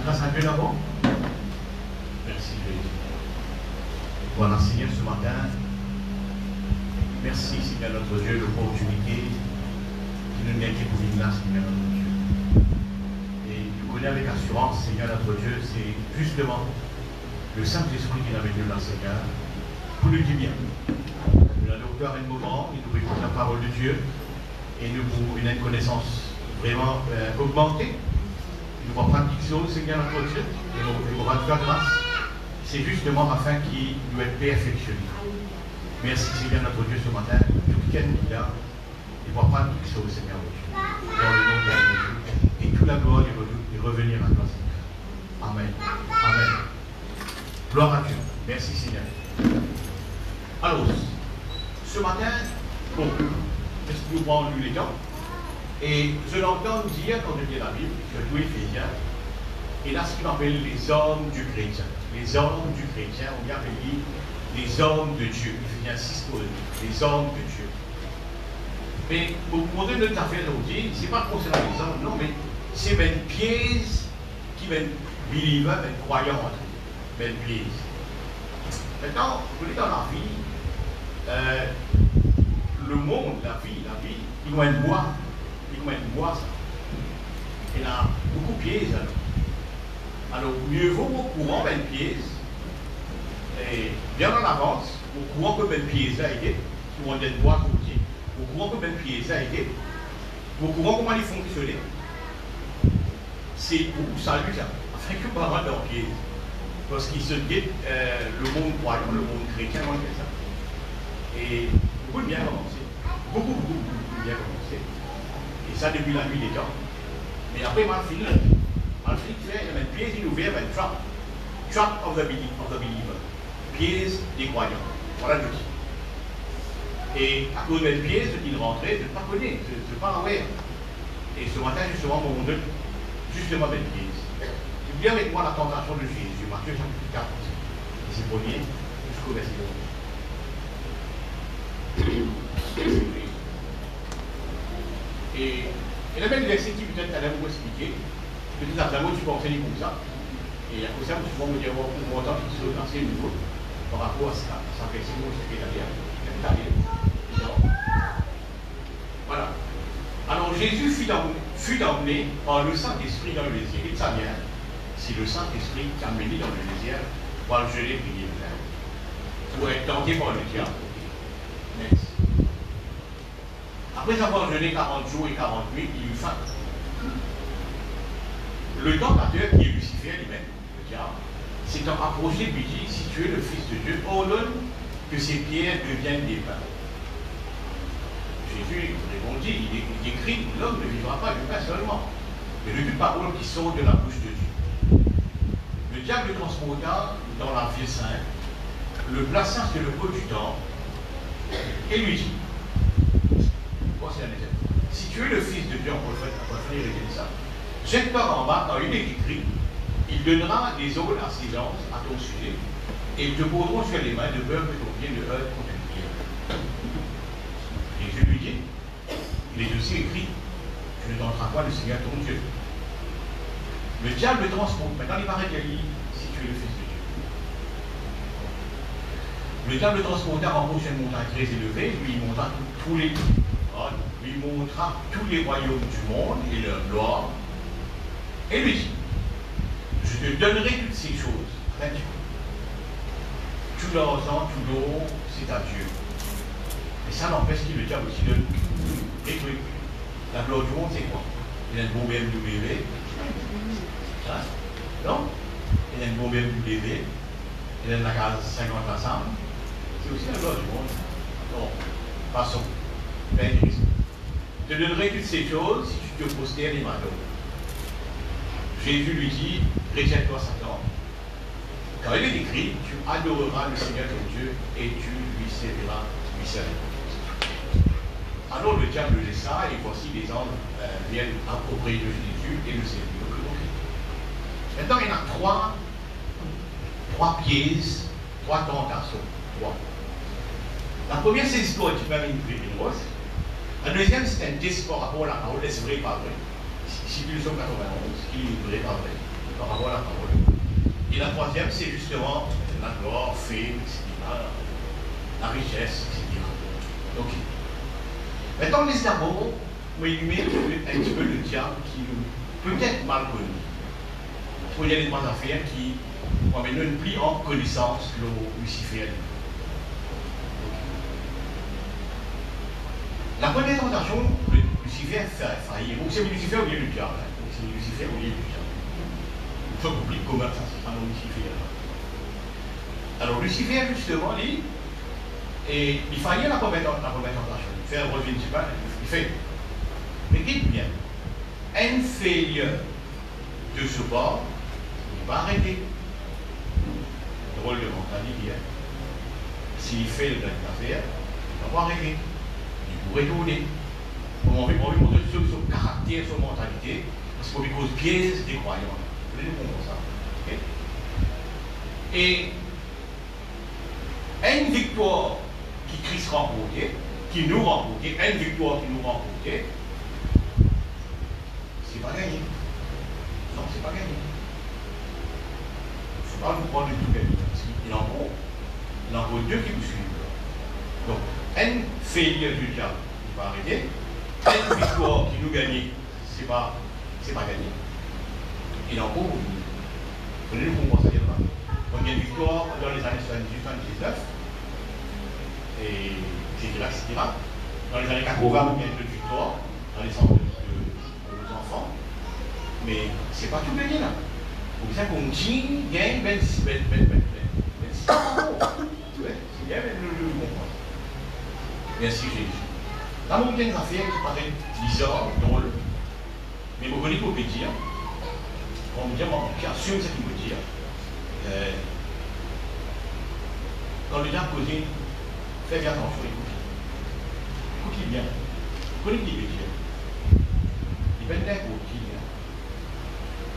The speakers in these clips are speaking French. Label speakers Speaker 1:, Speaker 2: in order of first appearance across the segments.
Speaker 1: grâce à Dieu d'abord. Merci Jésus. Voilà Seigneur ce matin. Merci Seigneur notre Dieu, l'opportunité qui nous n'est pour venir là, Seigneur notre Dieu. Et nous connaissons avec assurance, Seigneur notre Dieu, c'est justement le Saint-Esprit qui est avec nous là, Seigneur, pour nous dire bien. Nous allons faire un moment, et nous écoutons la parole de Dieu, et nous avons une connaissance vraiment augmentée. Nous allons pratiquer le Seigneur notre Dieu, et nous allons faire grâce. C'est justement afin qu'il doit être perfectionné. Merci Seigneur notre Dieu ce matin, tout quelqu'un qui est là, il va prendre quelque chose Seigneur notre Dieu. Dans le nom de Jésus. Et toute la gloire est revenir à toi Seigneur. Amen. Amen. Gloire à Dieu. Merci Seigneur. Alors, ce matin, bon, nous prenons les temps, et je l'entends dire quand je lis la Bible, surtout Éphésiens, et là ce qu'on appelle les hommes du chrétien. Les hommes du chrétien, on y appelle les hommes de Dieu. Éphésiens 6 pour les hommes de Dieu. Mais pour montrer notre affaire aujourd'hui, ce n'est pas concernant les hommes, non, mais c'est même pièces qui mènent believer, même croyants, même pièces. Maintenant, vous voyez dans la vie, le monde, la vie, il doit être bois. Il doit être bois, ça. Il y a beaucoup de pièces, alors. Alors, mieux vaut au courant d'une pièce, et bien en avance, au courant que une pièce a été, ou on est bois côté, au courant que une pièce a été, au courant comment il fonctionne, c'est pour saluer ça, afin que pas avoir leur pièce. Parce qu'il se dit le monde croyant, le monde chrétien, on fait ça. Et beaucoup de bien commencé. Beaucoup de bien commencé. Et ça depuis la nuit des temps. Mais après, mal fini fait, il y a une pièce ouverte, une trap. Trap of the believer. Pièce des croyants. Voilà le dit. Et à cause de cette pièce, il rentrait, je ne pas connaître, je ne pas aware. Et ce matin, justement, mon Dieu, justement, cette pièce. Bien avec moi la tentation de Jésus, Matthieu chapitre 4, et c'est premier jusqu'au verset 11. Et il y a même des versets qui peut-être allait vous expliquer, peut-être après moi tu peux enseigner comme ça, et à cause de ça, vous pouvez me dire, on entend qu'il se assez nouveau par rapport à ça, ça fait 6 mots, ce qu'il a dit, voilà. Alors Jésus fut emmené par le Saint-Esprit dans le désert, et ça vient. C'est le Saint-Esprit qui a mené dans le désert pour le geler prier le Père, pour être tenté par le diable. Next. Après avoir jeûné 40 jours et 40 nuits, il eut faim. Le tentateur, qui est Lucifer lui-même, le diable, s'étant approché lui dit, si tu es le Fils de Dieu, ordonne que ces pierres deviennent des pains. Jésus répondit, il écrit, l'homme ne vivra pas du pain seulement, mais de toute parole qui sort de la bouche de Dieu. Le diable le transporta dans la ville sainte, le plaça sur le pot du temple et lui dit, si tu es le Fils de Dieu, en prophète, il dit ça, jette-toi en bas, quand il est écrit, il donnera des ordres à silence à ton sujet, et ils te poseront sur les mains de peur que ton pied ne heurte contre une pierre. Et je lui dis, il est aussi écrit, tu ne tenteras pas le Seigneur ton Dieu. Le diable le transporte. Maintenant, il paraît qu'elle dit, si tu es le Fils de Dieu. Le diable le transporta en haut sur une montagne très élevée, lui montra tous les royaumes du monde et leur gloire, et lui dit, je te donnerai toutes ces choses. Tout l'argent, tout l'or, c'est à Dieu. Et ça n'empêche qu'il le diable aussi donne des trucs. La gloire du monde, c'est quoi? Il y a un beau BMW. Hein? Non? Il y a une bombe BMW, il y a la case 50 ensemble. C'est aussi la gloire du monde. Non, passons. Ben, je te donnerai toutes ces choses si tu te prosternes et m'adores. Jésus lui dit, rejette-toi Satan. Quand il est écrit, tu adoreras le Seigneur ton Dieu et tu lui serviras Alors le diable laisse ça et voici les anges viennent approprier de Jésus et le servir. Maintenant, il y en a trois pièces, trois tentations. Trois. La première, c'est l'histoire du famille Pépinos. La deuxième, c'est un test par rapport à la parole, est-ce vrai ou pas vrai? Si tu le 91, qui est vrai ou pas vrai? par rapport à la parole. Et la troisième, c'est justement la gloire, fame, etc., la richesse, etc. Ok. Maintenant, les d'abord, on va énumérer un petit peu le diable qui est peut-être mal connu. Il y a des trois affaires qui ont amené une plus en connaissance que Lucifer. La première tentation, Lucifer fait faillir. Donc c'est Lucifer ou bien le diable. C'est Lucifer ou bien le diable. Il faut comprendre comment ça se passe dans Lucifer. Alors Lucifer, justement, il faillit la première tentation. Il fait un revenu, je ne sais pas, il fait. Mais dites bien, inférieur de ce bord, il va arrêter. Drôle de mentalité. S'il fait le grand affaire, il va pas arrêter. Il pourrait tourner. On veut montrer son caractère, son mentalité, parce qu'on lui cause piège des croyants. Vous voulez comprendre ça? Okay? Et une victoire qui Christ remportait, qui nous remportait, une victoire qui nous remportait, c'est pas gagné. Non, c'est pas gagné. Il ne faut pas nous prendre du tout gagné. Il en faut deux qui vous suivent. Donc, un failure du diable, il va arrêter. Une victoire qui nous gagne, c'est pas gagné. Il en faut, vous voulez nous comprendre ça dire pas. On a une victoire dans les années 78-79, et etc. Dans les années 80, on a une victoire dans les centres de nos enfants. Mais c'est pas tout gagné là. Pour ça qu'on dit, gagne, ben, c'est bien, le bon point. Merci Jésus. Là, on a une affaire qui paraît bizarre, drôle. Mais vous connaissez pour dire, on me dit, qui assume ce qu'il veut dire. Quand le diable cause, fais bien attention, écoutez bien. Vous connaissez ce qu'il veut dire. Il va être pour qui.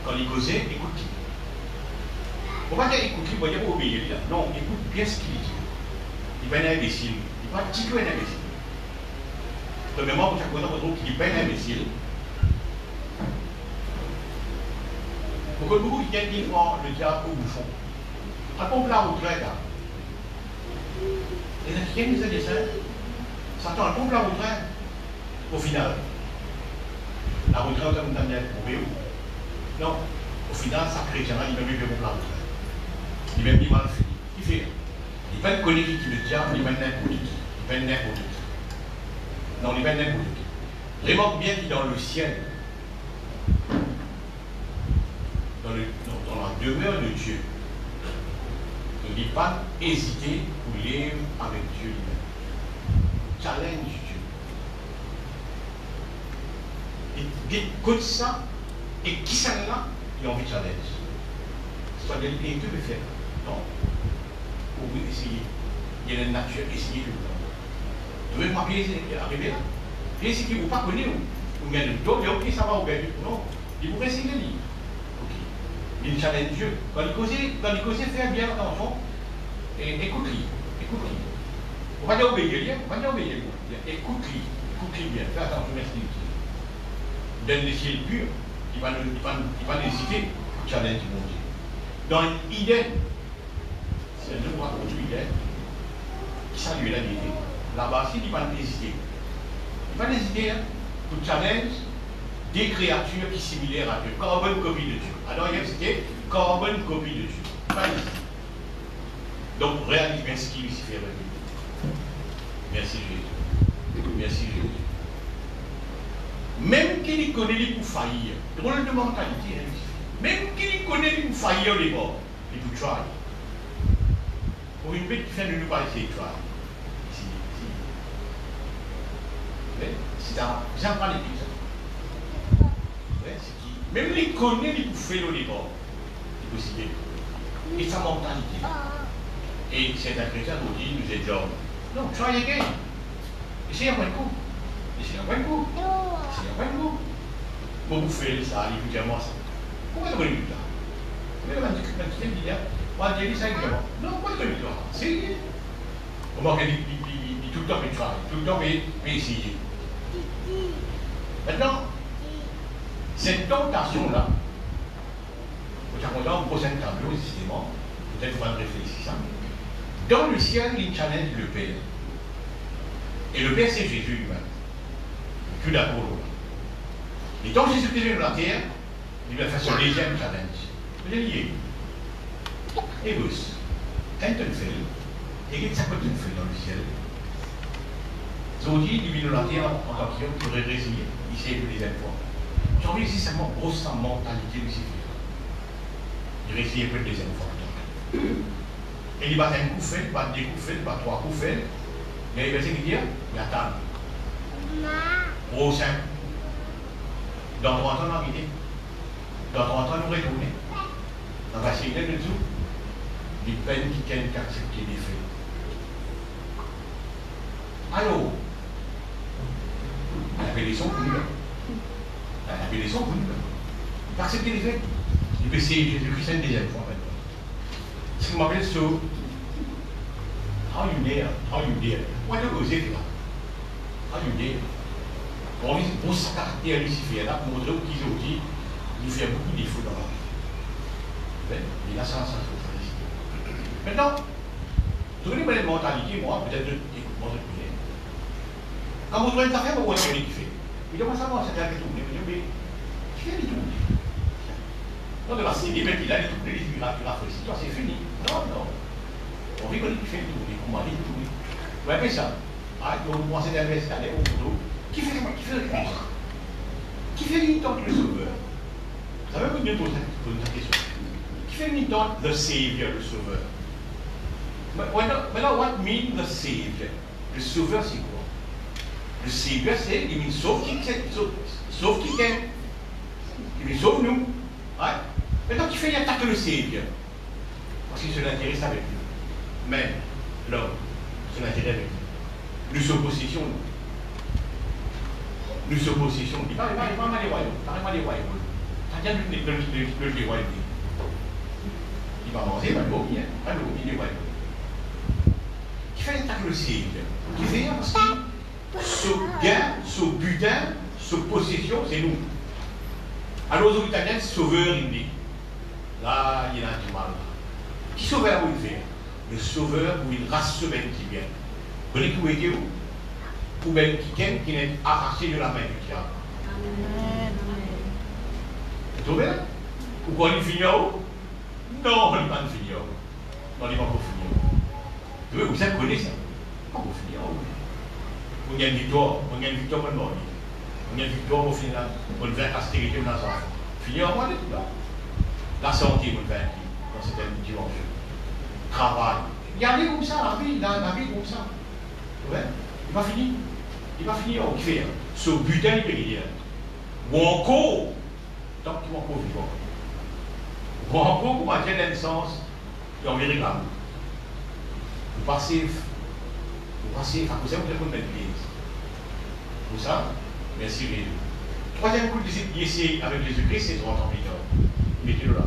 Speaker 1: Quand il cause, écoutez. On va dire écoutez, vous ne pouvez pas obéir. Non, écoute bien ce qu'il dit. Il va être imbécile. Il va être un petit peu imbécile. Premièrement, vous savez qu'il n'est pas un imbécile. Pour que beaucoup qui gagnent le diable au bouchon. À pompe la retraite, là. Les Africains nous disent ça. Satan, elle pompe la retraite. Au final, la retraite, on a bien prouvé. Non, au final, ça chrétien, il va même pompe la retraite. Il va même mal fini. Il fait. Il va être connu qui le diable, il va être n'importe qui. Il va être n'importe qui. Non, il va être n'importe qui. Remarque bien qu'il est dans le ciel. Dans la demeure de Dieu. Il ne dit pas hésiter pour vivre avec Dieu lui-même. Challenge Dieu. Il écoute ça, et qui s'en là, il a envie de challenge. C'est-à-dire qu'il peut faire. Non. Pour essayer. Il y a une nature, essayer tout le temps. Vous ne pouvez pas arriver là. Et si vous ne pas connaissez, vous mettez le dos, ok, ça va, vous gagnez. Non. Il vous reste une ligne. Il challenge Dieu. Quand il cause, fais bien attention et écoute-lui. Écoute-lui. On va dire obéir, on va dire obéir. Écoute-lui bien. Fais attention, merci. Donne le ciel pur, il va hésiter pour challenge mon Dieu. Dans Eden, c'est le roi contre Eden qui salue la vérité. Là-bas, il va hésiter. Il va hésiter pour challenge des créatures qui sont similaires à Dieu, comme une copie de Dieu. Alors, il y a c'était comme une copie de Dieu. Pas ici. Donc, réalise bien ce qui Lucifer veut dire. Merci Jésus. Merci Jésus. Même qu'il connaît les pour faillir, drôle de mentalité, hein, même qu'il connaît les pour faillir les bords, il peut try. Pour une bête qui fait de nous parler, c'est try. C'est un. J'en parle plus. Même les connaît, ils peuvent faire les bords. C'est possible. Et sa mentalité. Et c'est un chrétien qui dit, nous êtes hommes. Non, try again. Essayez un bon coup. Essayez un bon coup. Essayez un bon coup. Bon, vous faites ça, il vous dit à moi ça. Pourquoi vous avez dit ça? Vous avez dit ça? Moi, j'ai dit ça évidemment. Non, pourquoi vous avez dit ça? C'est. On va dire tout le temps, mais try. Tout le temps, mais essayer. Maintenant, cette tentation-là, Vous avez un prochain tableau, justement, peut-être vous allez réfléchir ça. Dans le ciel, il challenge le Père. Et le Père, c'est Jésus lui-même. Plus d'accord. Et donc Jésus-Christ est dans la terre, il va faire son deuxième challenge. Vous allez lier. Et vous, quand tu le fais, et qu'est-ce que tu fais dans le ciel? Aujourd'hui, il vit dans la terre en tant qu'homme qui aurait résilié, il s'est une deuxième fois. J'ai envie de dire seulement grosse mentalité Lucifer. Il résilié pour une deuxième fois. Et il bat un coup fait, il bat deux coups faits, il bat trois coups faits. Mais il va se dire, il attend. Au sein. Dans 30 ans, on a arrivé. Dans 30 ans, nous retournons. On va essayer de tout. Les peines qui tiennent qu'à accepter les faits. Alors, l'appellation pour nous. L'appellation pour nous. Il va accepter les faits. Il peut essayer Jésus-Christ une deuxième fois maintenant. Ce qu'on m'appelle so. How you dare? How you dare? What do you say? How you dare? Pour ce caractère Lucifer, là, pour montrer qu'ils ont dit, il fait beaucoup de défauts dans la vie. Il a ça, maintenant, vous avez une mentalité, moi, peut-être, écoute-moi, je peux dire. Quand vous trouvez une affaire, vous voyez ce qu'il fait. Il doit savoir, c'est un peu tourné. Mais qui fait les tourner? Non, de la série, il a les tourner, il a fait toi, c'est fini. Non, non. On rigole qui fait les tourner, comment aller tourner. Vous voyez ça? Ah, donc, vous pensez d'investir au boulot. Qui fait le Christ? Qui fait l'imitant le Sauveur? Vous savez, vous me posez une question. Qui fait l'imitant le Savior, le Sauveur? Maintenant, what mean the Savior? Le Sauveur, c'est quoi? Le Savior, c'est il sauve qui qu'est. Il sauve nous. Ouais? Maintenant, qui fait l'attaque le Savior? Parce qu'il se l'intéresse avec nous. Mais l'homme se l'intéresse avec nous. Nous sommes possession, nous. Nous sommes possession. Il parle pas des royaumes. Parle-moi des royaumes. T'as bien le royaume. Il va manger, il va l'oublier. Pas l'oublier des royaumes. Qui fait l'attaque le Seigneur? Qui fait parce que ce gain, ce butin, ce possession, c'est nous. Alors aux Italiens, sauveur, il dit. Là, il y a un du mal. Qui sauveur vous il fait? Le sauveur ou une race humaine qui vient. Vous voyez où est-il? Ou bien qui n'est arraché de la main du diable. Vous trouvez? Ou quand il finit haut? Non, il n'est pas fini haut. Non, il n'est pas pour finir. Vous savez, connaissez ça. Pas pour finir haut. On a une victoire, on a une victoire pour le monde. On a une victoire au final. On va faire astérité dans sa enfant. Finir en moi, tout là. La santé, on va faire dans cette dimension. Travail. Regardez comme ça, la vie comme ça. Ouais. Il va finir. Il va finir en faire ce butin périlleux. Ou encore, tant qu'il va encore vivant. Ou encore, pour maintenir l'essence, et on verra là. Vous passez, à cause de ça, vous avez une l'église. Pour ça, merci les deux. Troisième coup d'essai avec Jésus-Christ, c'est 30 ans plus tard. Mettez-le là.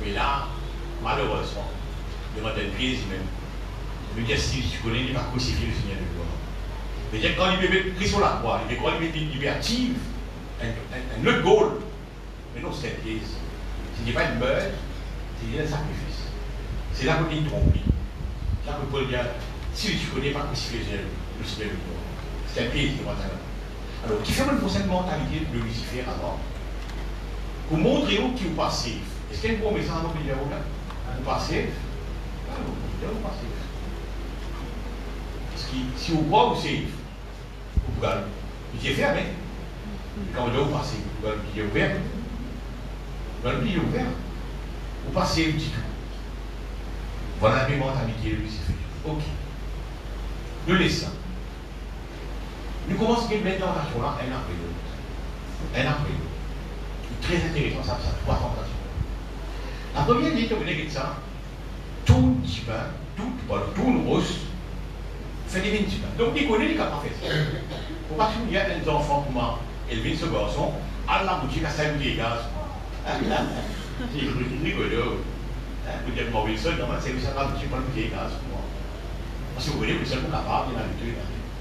Speaker 1: Mais là, malheureusement, devant l'église même, le dire si tu connais, il va crucifier le Seigneur de gloire. C'est-à-dire quand il met pris sur la croix, il active un autre goal. Mais non, c'est une pièce. Ce n'est pas une meurtre, c'est un sacrifice. C'est là qu'on est trompé. C'est là que Paul dit, si tu connais pas crucifier le Seigneur de gloire, c'est un pièce qui va t'aller. Alors, qui fait une cette mentalité de Lucifer avant? Pour montrer où qui est passif. Est-ce qu'il y a un bon message dans le milieu? Vous passez? Vous passez. Parce que si vous croyez vous savez, vous pouvez le fermer. Quand vous passez, vous pouvez le ouvert. Vous pouvez le ouvert. Vous passez un petit tout. Voilà la mentalité de Lucifer. Ok. Nous laissons. Nous commençons à mettre dans la tentation là, un après l'autre. Un après l'autre. Très intéressant, ça, trois tentations. La première ligne, vous voyez ça, tout divin, tout rose, fait des vignes divins. Donc, il connaît les capables de faire ça. Pour pas qu'il y ait des enfants qui m'ont élevé ce garçon, à la boutique à 5 000 gaz. C'est rigolo. Vous dites, moi, Wilson, normalement, c'est ça la boutique pour le gaz. Parce que vous voyez, Wilson, vous capable, il y en a le deux.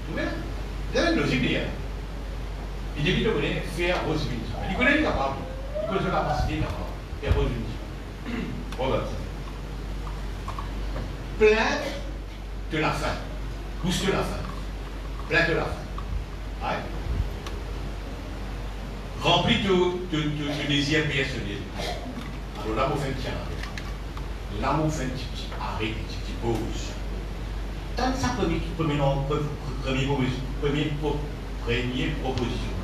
Speaker 1: Vous voyez? Vous avez une logique derrière. Il dit de faire rose vignes. Il connaît les capables. Il connaît la capacité capable. et pose une question. Regarde ça. Plein de la faim. Pousse de la faim. Plein de la faim. Ouais. Rempli de désir personnel. Alors là, vous faites un petit arrêt. Là, vous faites un petit arrêt, une petite pause. Dans sa première proposition,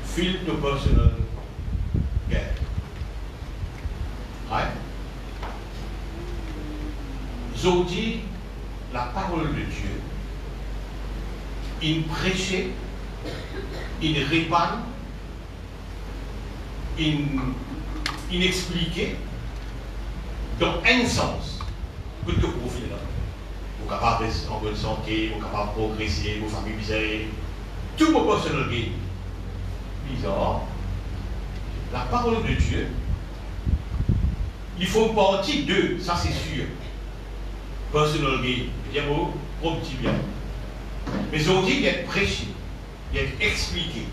Speaker 1: feel to personal gain. Right? Zodi, la parole de Dieu, il prêchait, il répand, il expliquait dans un sens que tu profites là. Vous êtes capable d'être en bonne santé, vous êtes capable de progresser, vos familles misérées, tout vos personal gain. Bizarre. La parole de Dieu, il faut partie de, ça c'est sûr. Personal gain, bien mot, petit bien. Mais aujourd'hui, il y a prêché, il y a expliqué,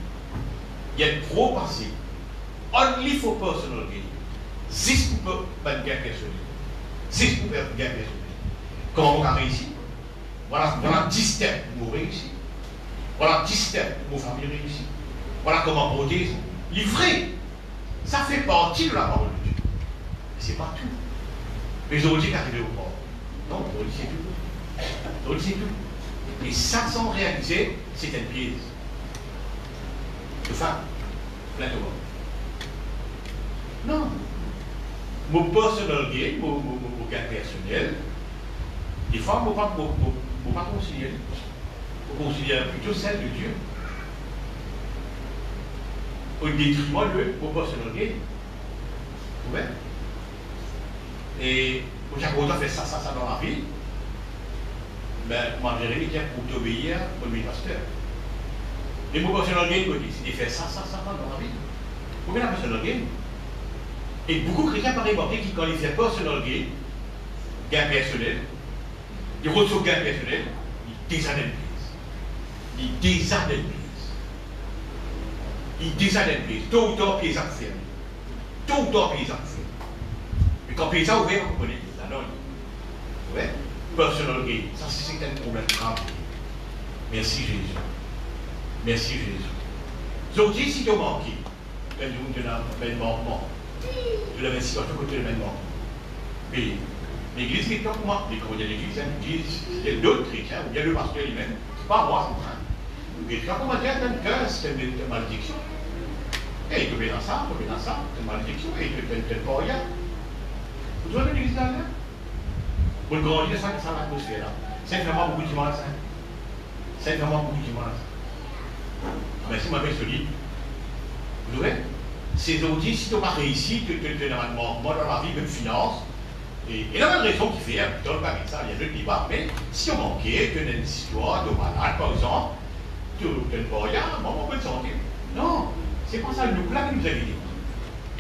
Speaker 1: il y a propassé. Only for personal gain. 6 pour gain personnel. 6 pour gain personnel. Comment on a réussi? Voilà 10 steps pour réussir. Voilà 10 steps pour vos familles réussir. Voilà comment protéger. Livré. Ça fait partie de la parole de Dieu. Mais ce n'est pas tout. Mais aujourd'hui, quand il est au port. Non, aujourd'hui c'est tout. Aujourd'hui c'est tout. Et ça, sans réaliser, c'est une pièce. De femmes, plein de monde. Non. Mon personal gain, mon gain personnel, des fois, je ne peux pas considérer. Je considère plutôt celle de Dieu. Au détriment de mon personal gain. Vous voyez? Et quand on fait ça dans la vie, ben, malgré qu'il y a pour t'obéir au pasteur. Et mon personal gain, c'est de faire ça dans la vie. Vous voyez la personal gain? Et beaucoup de chrétiens par exemple, qui quand ils font personal gain personnel, ils reçoivent gain personnel, ils désadènent plus. Ils désadènent plus. Ils désadènent plus. Tôt ou tard, ils affirment. Tôt ou tard, ils affirment. Mais quand ils ont ouvert, vous comprenez, ils annoncent. Vous voyez? Personal gain. Ça, c'est un problème grave. Merci Jésus. Merci Jésus. Donc, si tu as manqué, tu as un manquement. Tu l'avais si à côté de l'événement. Mais l'église qui est comme moi, mais quand il y a l'église, il y a d'autres chrétiens, ou il y a le pasteur lui-même, c'est pas moi, c'est moi. Mais quand on va dire que c'est une malédiction. Et il te met dans ça, c'est une malédiction, et il te met pas rien. Vous trouvez l'église là? Vous grandissez ça, l'atmosphère là. C'est vraiment beaucoup de dimanche. C'est vraiment beaucoup de dimanche. Mais si ma mère se dit, vous voyez? C'est aussi, si tu n'as pas réussi, tu as un manquement dans la vie, même finance. Et la même raison qui fait, dans le cas de ça, il y a deux débats, mais si on manquait, tu as une histoire de malade, par exemple, tu n'as pas rien, on peut te sentir. Non, c'est pas ça, le plat qui nous a guidés.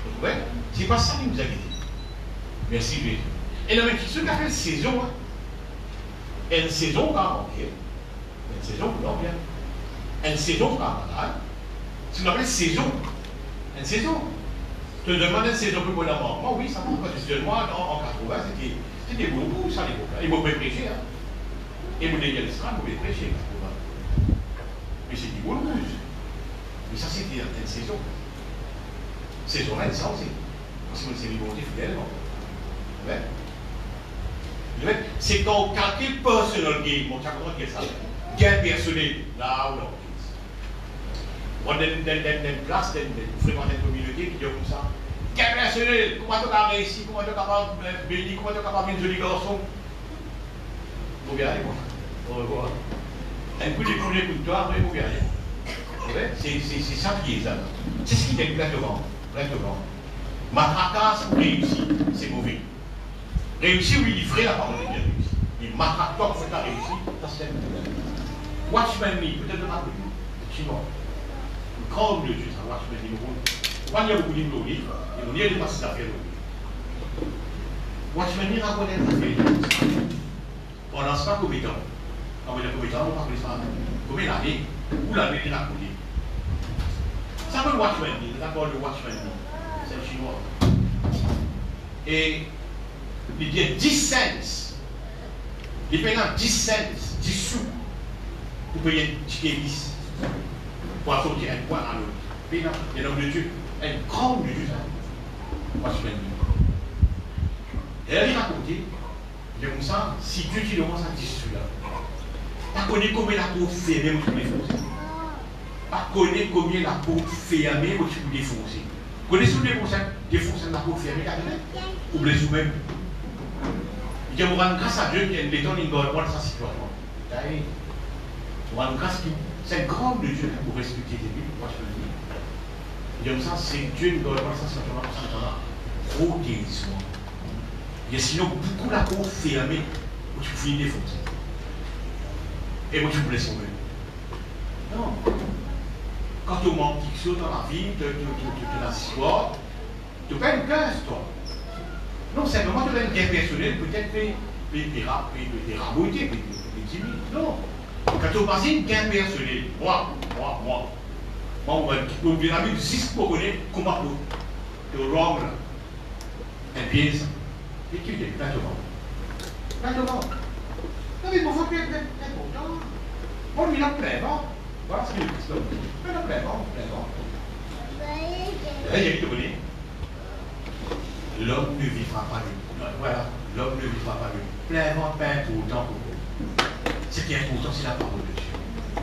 Speaker 1: Vous voyez? C'est pas ça qui nous a guidés. Merci Jésus. Et la même chose, ce qu'on appelle saison, une saison quand on manquait, une saison pour l'homme, une saison quand on malade, ce qu'on appelle saison. Une saison. Tu te demandes une saison pour la mort. Moi, oui, ça va. Parce que moi, en 80, c'était beaucoup, ça, à l'époque. Ils m'ont prêché. Hein. Et vous l'avez dit, vous pouvez prêcher. Mais c'est du beau rouge. Mais ça, c'était une saison. Saison là, insensée. Si vous le savez, fidèlement. Ouais. C'est quand on calcule personal gain. Bon, tu as compris ça. Gain personnel. Là ou là. On a une place, une fréquenter une communauté qui dit comme ça. Quel personnel, comment tu as réussi, comment tu es capable de bénir, comment tu es capable de joli garçon. Vous verrez, moi. Au revoir. Un coup de premier coup de toi, après vous verrez. C'est ça qui est ça. C'est ce qui est plein devant. Matraquage pour réussir, c'est mauvais. Réussir, oui, il ferait la parole de Dieu réussir. Mais matraque-toi pour faire réussir, ça c'est un problème. Watchman me, peut-être pas connu. Chinois. Grand de Dieu, ça marche, mais il quand il y a beaucoup de livres, il y a des passages d'affaires. Watchman me raconte une affaire. On ne lance pas compétent. On va dire compétent, on ne parle pas. Combien d'années? Où l'année il a connu? Ça veut watchman, d'abord le watchman, c'est le chinois. Et il dit 10 cents. Il paye 10 cents, 10 sous pour payer une petite hélice. Pour sortir un point à l'autre. Il y a un homme de Dieu, un grand homme de Dieu, ça. Watchman. Et elle est racontée, il est comme ça, si Dieu dit le mot, ça dit celui-là. Pas connaître combien la peau fermée ou tu peux défoncer. Pas connaître combien la peau fermée ou tu peux défoncer. Connaissez-vous défoncer la peau fermée, ou blessez vous-même. Il dit, on va grâce à Dieu qui est béton, il doit avoir sa situation. On va grâce qui, c'est grand homme de Dieu pour respecter les buts, moi je peux le dire. Il dit comme ça, c'est Dieu qui doit avoir sa situation, pour ce temps-là. Gros guérissement. Il y a sinon beaucoup la peau fermée où tu peux défoncer. Et où tu peux laisser sauver. Non. Quand tu manques quelque chose dans la vie, tu as l'histoire, tu pas une place, toi. Non, simplement tu as une guerre personnelle, peut-être des rabouilles, des timides. Non. Quand tu passes une guerre personnelle, moi, on va dire, ami, 6 pour connaître comment tu es wrong là. Et bien ça. Et qui est plein de monde. Plein de monde. Non, mais il faut bien être content. On lui a plein de monde. Voilà ce qu'il dit. On a plein de monde, plein de monde. Là, il y a vite abonné. L'homme ne vivra pas lui. Voilà, l'homme ne vivra pas lui. Plein de monde, pas important pour vous. Ce qui est important, c'est la parole de Dieu.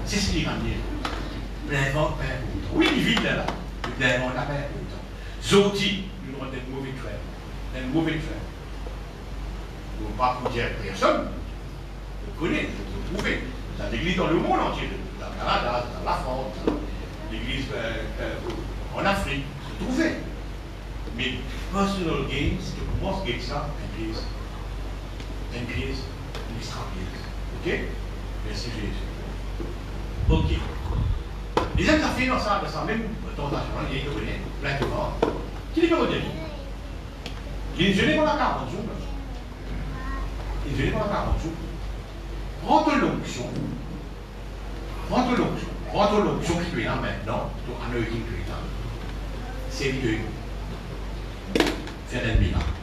Speaker 1: C'est ce qui est ramené. Plein de monde, pas important. Oui, il vit là. Plein de monde, pas important. Zoti, nous avons des mauvais frères. Des mauvais frères. Vous ne pas pour dire à personne. Vous connaissez, vous trouvez. Dans l'église dans le monde entier, dans le Canada, dans la France, l'église en Afrique, vous trouvez. Mais personal gain, c'est que pour moi, c'est ça, une pièce, une extra pièce. Ok? Merci Jésus. Ok. Les hommes affaires dans ça même tentation, il y a plein de morts. Qui est le modèle? Il est gêné pour la 40 jours. Il est gêné pour la 40 jours. Rentre l'onction. Rentre l'onction qui est là maintenant, pour un œil qui est là. C'est mieux. Faire un miracle.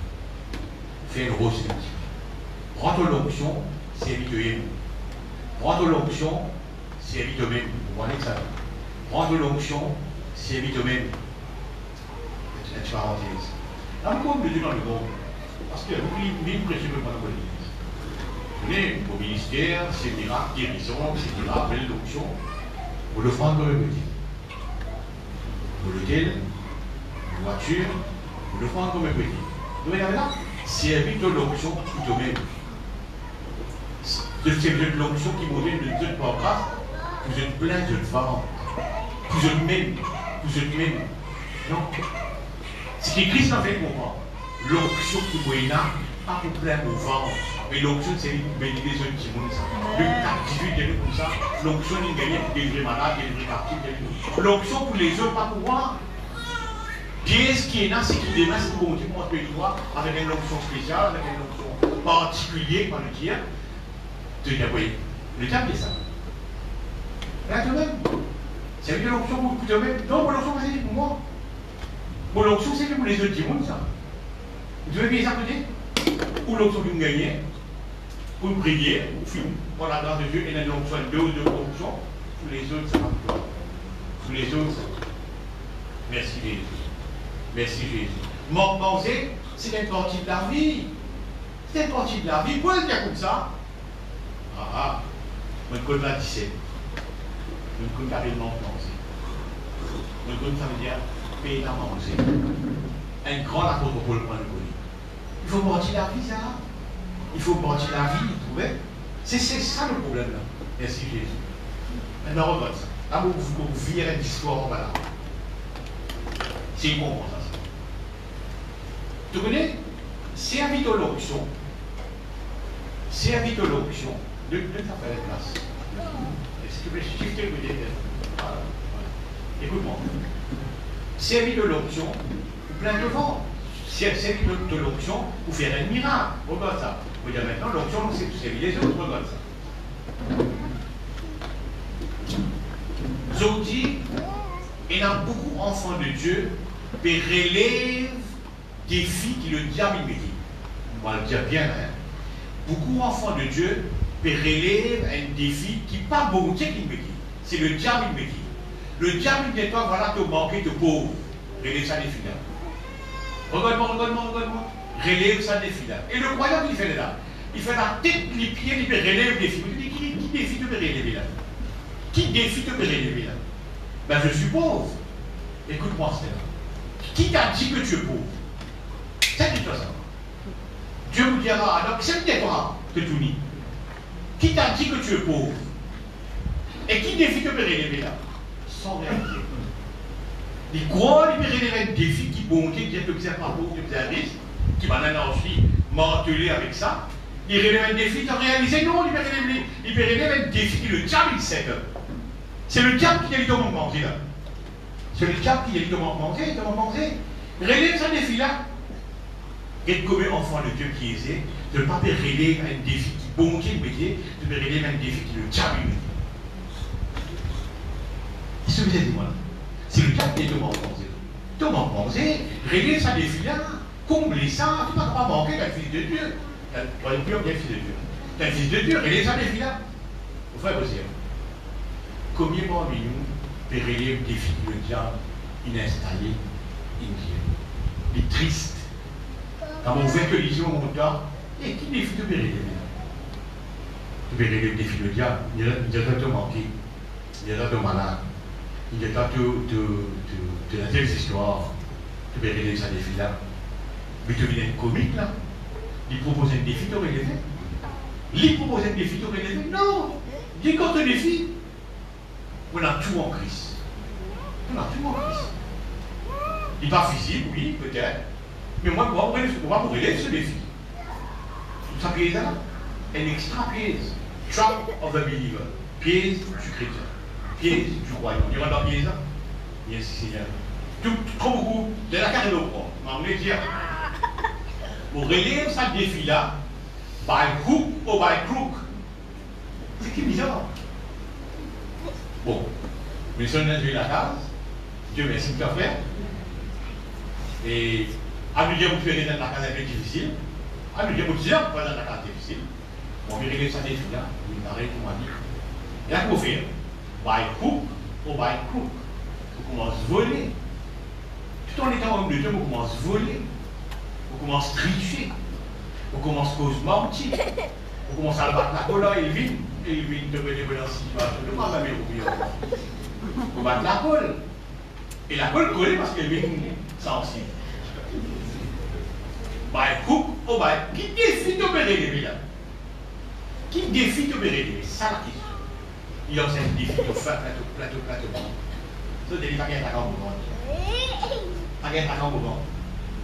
Speaker 1: Faire une rose. Rentre l'onction, c'est mieux. Rentre l'onction, c'est mieux même. Vous voyez ça? Rentre l'onction, c'est mieux même. C'est une parenthèse. Là, pourquoi on me dit dans le monde? Parce que vous ne prêchez pas dans l'église. Vous voyez, au ministère, c'est miracle, guérison, c'est miracle, l'onction. Vous le prendre comme le petit. Vous le dites, une voiture, vous le prendre comme un petit. Vous voyez là, c'est évite l'onction tout de même. C'est l'onction qui vous donne de Dieu par grâce, vous êtes plein de vent. Vous êtes même. Non. Ce qui Christ a fait pour moi, l'onction qui vous est là, pas pour plein au vent. Mais l'onction, c'est pour bénir les autres qui vont ça. Le 18, il y a comme ça. L'onction, il gagne pour délivrer malades, délivrer captifs. L'onction pour les autres, pas pour moi. Qu'est-ce qui est là, c'est qu'il démarre pour monter mon territoire avec une onction spéciale, avec une onction particulière, par le dire. De dire, oui, le diable est ça. Là, tout de même. C'est une onction pour tout de même. Non, mon onction, c'est pour moi. Mon onction, c'est pour les autres qui vont ça. Vous devez bien s'appeler. Ou l'onction qui me gagne. Pour prier, pour la grâce de Dieu, et la onction, deux ou deux onctions. Pour les autres, ça va pas. Pour les autres, merci Jésus. Merci Jésus. Mon pensée, c'est une partie de la vie. C'est une partie de la vie. Pourquoi le dire comme ça? Ah, je ne connais pas 17. Je ne connais pas réellement penser. Je ne connais pas, ça veut dire payer la manger. Un grand apôtre pour le point de vue. Il faut partir de la vie, ça. Il faut partir de la vie, vous trouvez? C'est ça le problème là. Merci Jésus. Maintenant, regarde ça. Là, vous virez une histoire, voilà. C'est une compréhension. Tu connais? Servi de l'onction. Servi de l'onction. De ça fait la place. Est-ce que tu peux shifter le côté? Voilà. Écoute-moi. Servi de l'onction, plein de vent. Servi de l'onction pour faire un miracle. Regarde ça. Vous dire maintenant, l'onction, c'est tout servir les autres. Regarde ça. Zodi, il y a beaucoup d'enfants de Dieu qui relèvent des défis que le diable met. On va le dire bien, hein. Beaucoup d'enfants de Dieu qui relèvent un défi qui n'est pas bon Dieu qui met. C'est le diable qui met. Le diable il dit toi, voilà, te manquer de pauvre. Relève ça des filles. Regarde-moi. Relève ça des filles. Et le croyant, il fait là. Il fait la tête, les pieds, il relève des défis. Qui défie te relever là? Qui défie te relever là? Ben je suis pauvre. Écoute-moi, Stella. Qui t'a dit que tu es pauvre? C'est dit toi ça. Dieu vous dira, alors c'est toi que tu nie. Qui t'a dit que tu es pauvre? Et qui défie te relever là? Sans réaliser. Il croit qu'il peut relever un défi qui bon, qui est observé par pauvre, qui est un risque, qui va maintenant aussi marteler avec ça. Il relève un défi, tu as réalisé? Non, il peut relever un défi qui le diable il sait. C'est le diable qui a dit de manger là. C'est le diable qui a dit de manger. Relève ce défi-là. Et comme un enfant de Dieu qui est aisé, de ne pas relever un défi qui bon qui est métier, de relever un défi qui le diable il métier. Qu'est-ce que vous avez dit moi? C'est le diable qui a dit de manger. De manger, relever ce défi-là, combler ça, tu ne vas pas manquer d'un fils de Dieu. Tu es un fils de Dieu. Tu es un fils de Dieu, relève ce défi-là. Vous frère aussi. Combien parmi nous peut relever le défi que le diable il a installé, il est triste. Quand on fait que l'ici au monde, et qui défie de relever? Tu peux relever le défi du diable, il est là de mentir, il est là de malade, il est là de la telle histoire. Tu peux relever ce défi-là. Mais tu viens un comique là, il propose un défi de relever. Il propose un défi de relever. Non! Dis quand tu défi. On a tout en Christ. On a tout en Christ. Il n'est pas physique, oui, peut-être. Mais moi, on va vous relever ce défi. Ça pièce là? Un extra pièce. Trap of the believer. Pièce du chrétien. Pièce du croyant. Il y aura dans pièce là? Yes, Seigneur. Trop beaucoup. De la carrière au point. On va dire. Pour relever ce défi là, by hook ou by crook. C'est qui bizarre? Bon, mais si on a joué la case, Dieu merci de faire. Et à nous dire que vous faites dans la case un peu difficile, à nous dire que vous faites dans la case difficile, on va régler ça des filles là, il m'arrête pour m'a dit. Et là, comment faire? By hook ou by crook. On commence à voler. Tout en étant homme de Dieu, on commence à voler. On commence à tricher. On commence à mentir. On commence à battre la colle et il vit. Et il vient de venir dans la situation de ma mère ou bien. On bat la colle. Et la colle collée parce qu'elle vient sans aussi. By hook ou by. Qui défie de me relever là? Qui défie de me relever? C'est ça la question. Il y a aussi un défi de faire plateau. Ça, c'est des pas gain d'accent pour moi. Pas gain d'accent pour moi.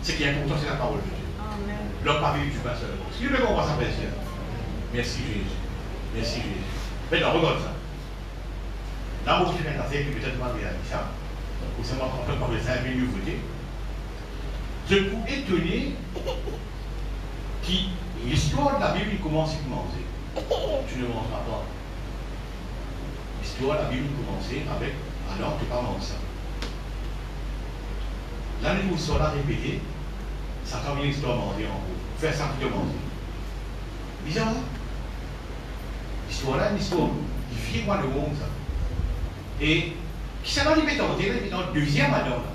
Speaker 1: Ce qui est important, c'est la parole de Dieu. L'homme pas venu du pain seulement. Si le on va s'apprécier. Merci Jésus. Merci Jésus. Maintenant, regarde ça. Là, vous faites un affaire que peut-être pas réalisé ça. Ou c'est moi qui en parler ça, mais nouveauté. Je suis étonné que l'histoire de la Bible commence à commencer. Tu ne mangeras pas. L'histoire de la Bible commence avec alors tu ne pas manger ça. Là, nous sommes là répétés. Ça a une histoire manger en gros. Faire ça pour te manger. Bizarre, hein? L'histoire là, une histoire qui vit moi le monde, ça. Et qui ça va lui mettre en le deuxième alors là.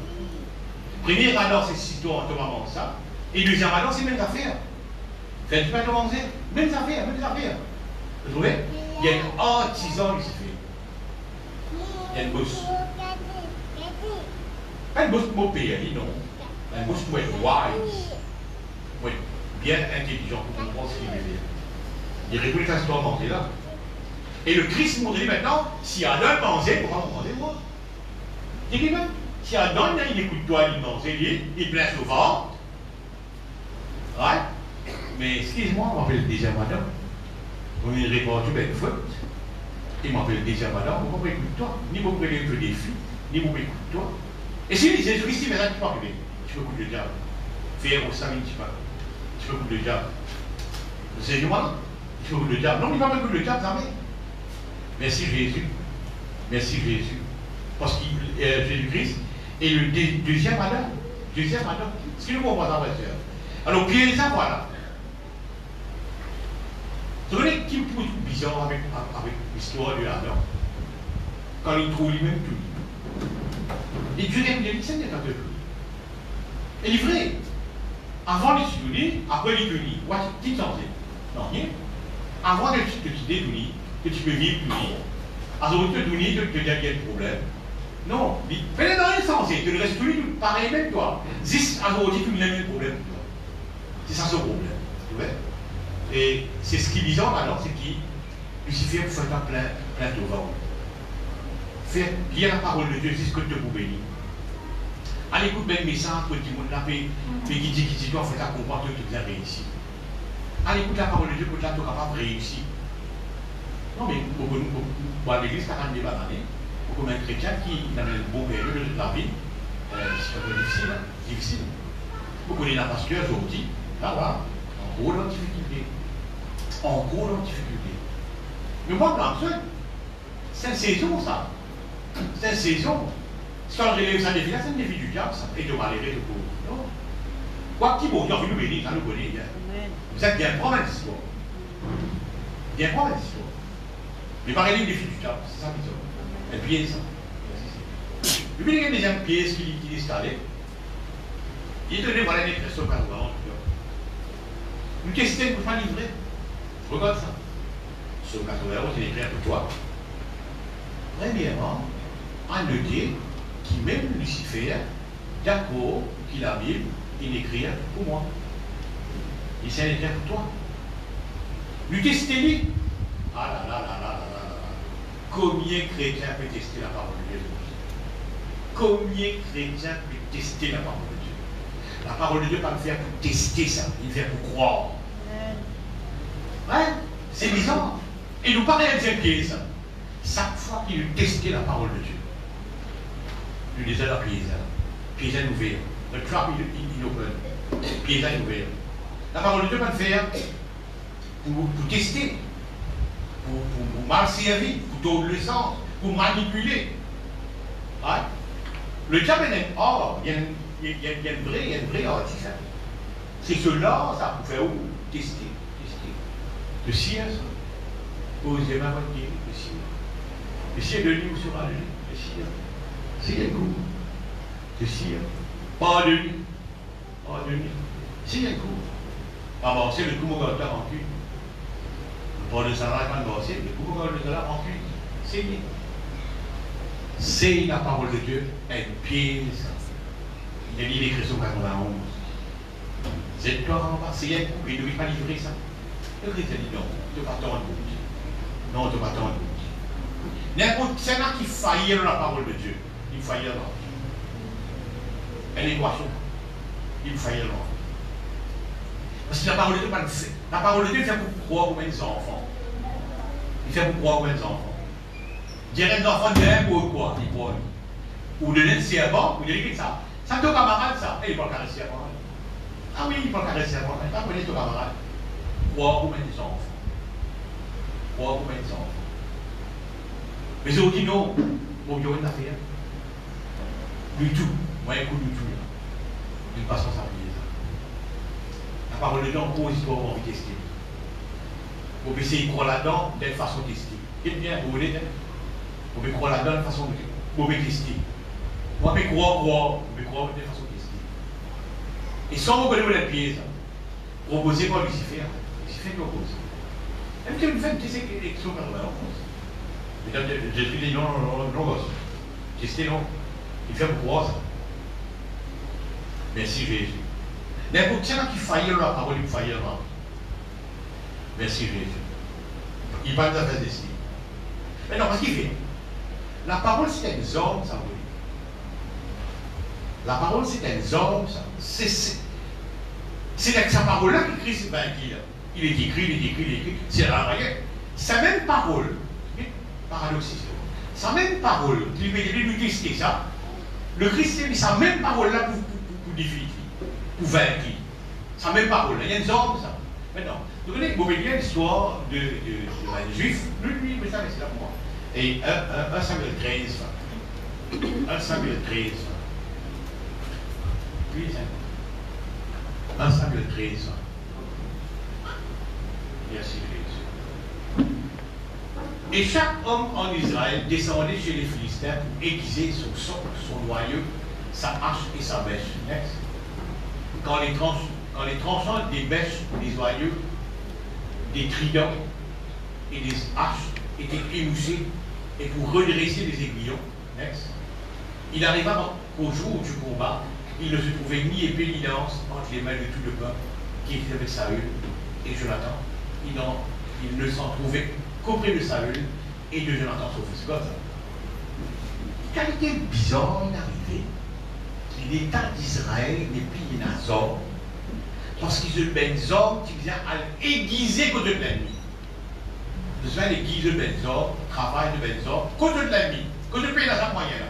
Speaker 1: Premier alors, c'est cette histoire de maman ça. Et deuxième alors, c'est même affaire. Faites pas de manger, même affaire. Vous trouvez? Il y a un artisan qui se fait. Il y a une bosse. Pas une bosse pour payer, non. Une bosse pour être wise. Pour être bien intelligent, pour comprendre ce qu'il veut dire. Il récolte cette histoire manger là. Et le Christ nous dit maintenant, si Adam mangeait, pourquoi vous mangez moi? Il dit même, si Adam il écoute toi, il mange, il place au ventre. Ouais. Mais excuse-moi, on m'appelle déjà Adam. On me répond, tu une faute. Il m'appelle déjà Adam, pourquoi écoute toi? Ni vous prenez le défi, ni vous écoute toi. Et si Jésus-Christ dit maintenant, tu peux arriver. Tu peux écouter le diable. Faire au samedi, tu peux écouter le diable. C'est moi, tu peux écouter le diable. Non, il ne va pas écouter le diable, jamais. Merci Jésus. Merci Jésus. Parce que Jésus-Christ est le deuxième Adam. Deuxième Adam. Ce qui nous comprend dans la voiture. Alors, bien ça, voilà. Vous savez qui peut être bizarre avec l'histoire de Adam? Quand il trouve lui-même tout. Et Dieu aime les lycéens d'état de tout. Et il est vrai. Avant les Sudounis, après les Tunis. Qu'est-ce que non, rien. Avant de te quitter Tunis, que tu peux vivre Tunis. Alors, tu te Tunis, tu te dis qu'il y a un problème. Non. Mais dans le sens, tu restes Tunis, pareil même toi. Juste, alors, tu n'as même problème. C'est ça son problème. Tu vois? Et c'est ce qui est bizarre alors, c'est que Lucifer fait un plein devant. Faire bien la parole de Dieu, c'est ce que tu vous bénir. À l'écoute même message, que tout le monde l'a fait, qui dit, toi, fait à comprendre que tu as réussi. À l'écoute la parole de Dieu, que tu es capable de réussir. Non, mais pour l'église, tu as un débat d'année. Pour un chrétien qui a un bon période de la vie, c'est un peu difficile. Difficile. Vous connaissez la pasteur aujourd'hui, là, voilà, en gros, dans difficulté. En gros, dans difficulté. Mais moi, c'est une saison, ça. C'est une saison. Si on relève ça défi là, c'est un défi du diable, ça. Et de malheureux de pauvre. Non. Quoi qu'il bon, il nous bénit, ça nous connaît bien. Vous êtes bien province, quoi. Bien province, quoi. Mais pareil, le défi du diable, c'est ça qui est. Un piège, ça. Et puis, il y a des deuxième piège qui est installé. Il donnait, voilà, une expression par exemple. Une question pour faire livrer. Regarde ça. Sur 80 €, c'est écrit pour toi. Premièrement, à noter qui même Lucifer, d'accord, qu'il la Bible, il écrit pour moi. Il s'est écrit pour toi. Lui tester lui. Ah là là là là là là là. Combien de chrétiens peuvent tester la parole de Dieu? Combien de chrétiens peuvent tester la parole de Dieu? La parole de Dieu pas me faire pour tester ça, il fait pour croire. Hein? C'est bizarre. Et nous paraît un ça. Chaque fois qu'il testait la parole de Dieu, il disait la pièce à ouvert. Le trap, il open. Pièce à ouvert. La parole de Dieu va le faire pour tester, pour mal servir, pour donner le sens, pour manipuler. Hein? Le diable est il y a une vraie article. C'est cela, ça, pour faire où? Tester. Le cire, posez ma bonne pied, le cire. Le cire de nuit ou sur la nuit, le cire. C'est un coup. Le cire. Pas de nuit. Pas de nuit. C'est un coup. Pas avancer le coup, mon gars, en cul. Pas de salaire, pas de avancer, le coup, mon gars, de salaire en cul. C'est bien. C'est la parole de Dieu, une pièce. Il a dit les Chrétiens 91. C'est toi en bas, c'est un coup, il ne veut pas livrer ça. Le chrétien dit non, tu ne vas pas t'en doute. Non, tu ne vas pas t'en doute. N'importe c'est là qui faillit dans la parole de Dieu. Il faillit dans elle est poisson. Il faillit dans parce que la parole de Dieu, pas le fait. La parole de Dieu, il fait pour croire aux mêmes enfants. Il fait pour croire aux mêmes enfants. Dire un enfant de l'air pour quoi? Il croit. Ou de l'aide servant, ou de l'équipe ça. Ça te camarade, ça. Et il va caresser avant. Ah oui, il va caresser avant. Il va connaître ton camarade. Croire aux mêmes enfants. Croire aux mêmes enfants. Mais c'est aussi non. Bon, il y a une affaire. Du tout. Moi, écoute du tout. D'une façon, ça plie. La parole de Dieu, on pose histoire, on va tester. On peut essayer de croire là-dedans d'une façon testée. Qu'est-ce bien, vous voulez? On peut croire là-dedans d'une façon testée. On peut tester. On peut croire, on peut croire d'une façon testée. Et sans vous connaître les pieds, proposé par Lucifer. Lucifer propose. Même si vous faites tester l'élection par la France. Jésus dit non, gosse. Tester non. Il fait pour croire ça. Merci Jésus. N'importe qui faillit dans la parole, il faillit dans la parole. Merci Jésus. Il parle de la destinée. Mais non, parce qu'il fait. La parole, c'est un homme, ça veut dire. La parole, c'est un homme, ça. C'est avec sa parole-là que Christ va écrire. Il est écrit. C'est la rien. Sa même parole, paradoxiste, sa même parole, il veut lui tester ça. Le Christ, c'est sa même parole-là pour définir. Pour vaincre. Sa même parole. Il y a une zorbe, ça. Maintenant, vous connaissez, vous voyez l'histoire de Juif. Lui, mais ça, c'est là pour moi. Et 1 Samuel 13. 1 Samuel 13. Puis, 1 Samuel 13. Verset 13. Et chaque homme en Israël descendait chez les Philistins pour aiguiser son noyau, sa hache et sa bêche. Next. Quand les tranchants des bêches, des noyaux, des tridents et des haches étaient émoussés, et pour redresser les aiguillons, next, il arriva qu'au jour du combat, il ne se trouvait ni épée ni lance entre les mains de tout le peuple qui était avec Saül et Jonathan. Il ne s'en trouvait qu'auprès de Saül et de Jonathan son fils. Comme ça. Qualité bizarre est arrivé. L'État d'Israël n'est plié dans hommes parce qu'ils ont des hommes qui viennent à aiguiser contre l'ennemi. Vous savez, l'aiguise de Benzor, travail de Benzor, contre l'ennemi, contre le pays dans sa moyenne.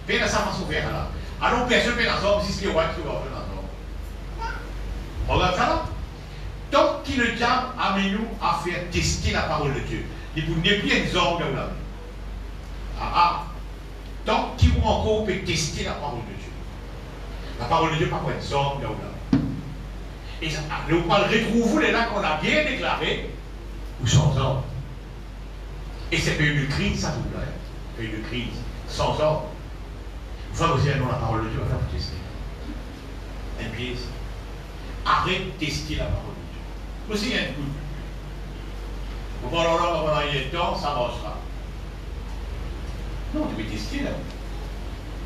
Speaker 1: Pays dans sa façon de faire là. Alors, personne ne fait dans l'homme, si c'est le roi qui va faire dans l'homme. Regarde ça là. Tant que le diable amène nous à faire tester la parole de Dieu, il vous n'est plus des hommes là où là. Tant qu'ils vont encore tester la parole de Dieu. La parole de Dieu, pas pour des hommes là où là. Et ça, nous parlons, retrouvez les là qu'on a bien déclaré, ou sans hommes. Et c'est une crise, ça vous plaît. Une crise, sans ordre. Une fois que vous avez la parole de Dieu, on va faire pour tester. Une pièce. Arrête de tester la parole de Dieu. Aussi, il y a un coup. Vous parlez là, pendant un temps, ça marchera. Non, tu peux tester là.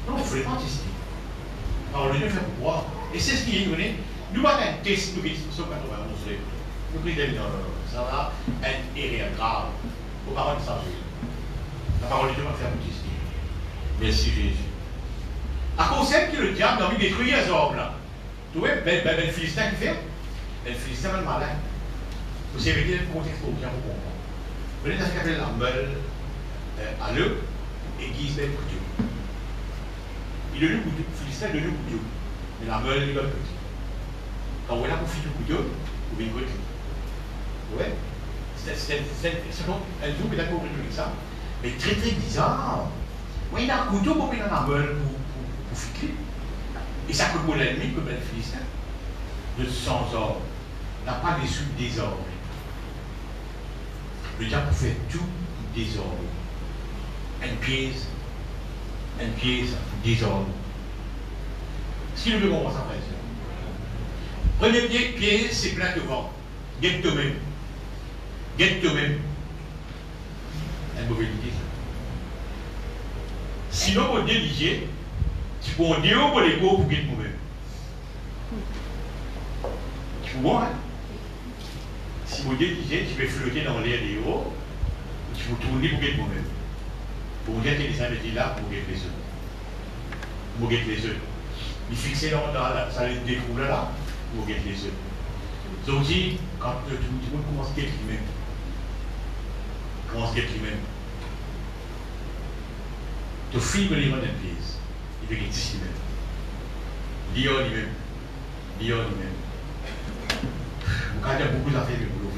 Speaker 1: Non, il ne faut pas tester. La parole de Dieu fait pour voir. Et c'est ce qui est donné. Nous avons un test, nous avons un test. Nous avons ça va être irréel, grave. Vos paroles ne s'agissent. La parole de Dieu va faire pour tester. Merci Jésus. À cause que le diable a envie de détruire les hommes là. Tu vois, le Philistin qui fait, le Philistin est malin. Vous savez, il y a un contexte pour bien vous comprendre. Vous voyez, ce qu'on appelle la meule à l'eau, aiguise le couteau. Il a le couteau, le Philistin a le couteau, mais la meule, il a le petit. Quand vous avez pour filer le couteau, vous avez une côté. Vous voyez? C'est un zoom est d'accord avec ça. Mais très très bizarre. Moi, il a un couteau pour mettre dans la meule pour filer. Et ça peut pour l'ennemi, comme le Philistin. De sans ordre. N'a pas les sous désordre. Le diable fait tout désordre. Une pièce, désordre. Si nous devons voir ça, frère. Premier pièce, c'est plein de vent. Get toi-même. Get toi-même. Une mauvaise idée, ça. Sinon, pour déliger, tu peux en dire pour les go pour get toi-même. Tu vois, hein? Si vous déligez, tu peux flotter dans l'air des hauts, tu peux tourner pour get toi-même. Pour dire que les investis là, pour get les œufs. Pour get les œufs. Il fixe dans la, ça les détrouve là, pour get les œufs. Donc, quand tout le monde commence à get lui-même, tu filmes les mains d'une pièce, il fait qu'il dit lui-même. Lui-même. Quand il y a beaucoup d'affaires de boulot,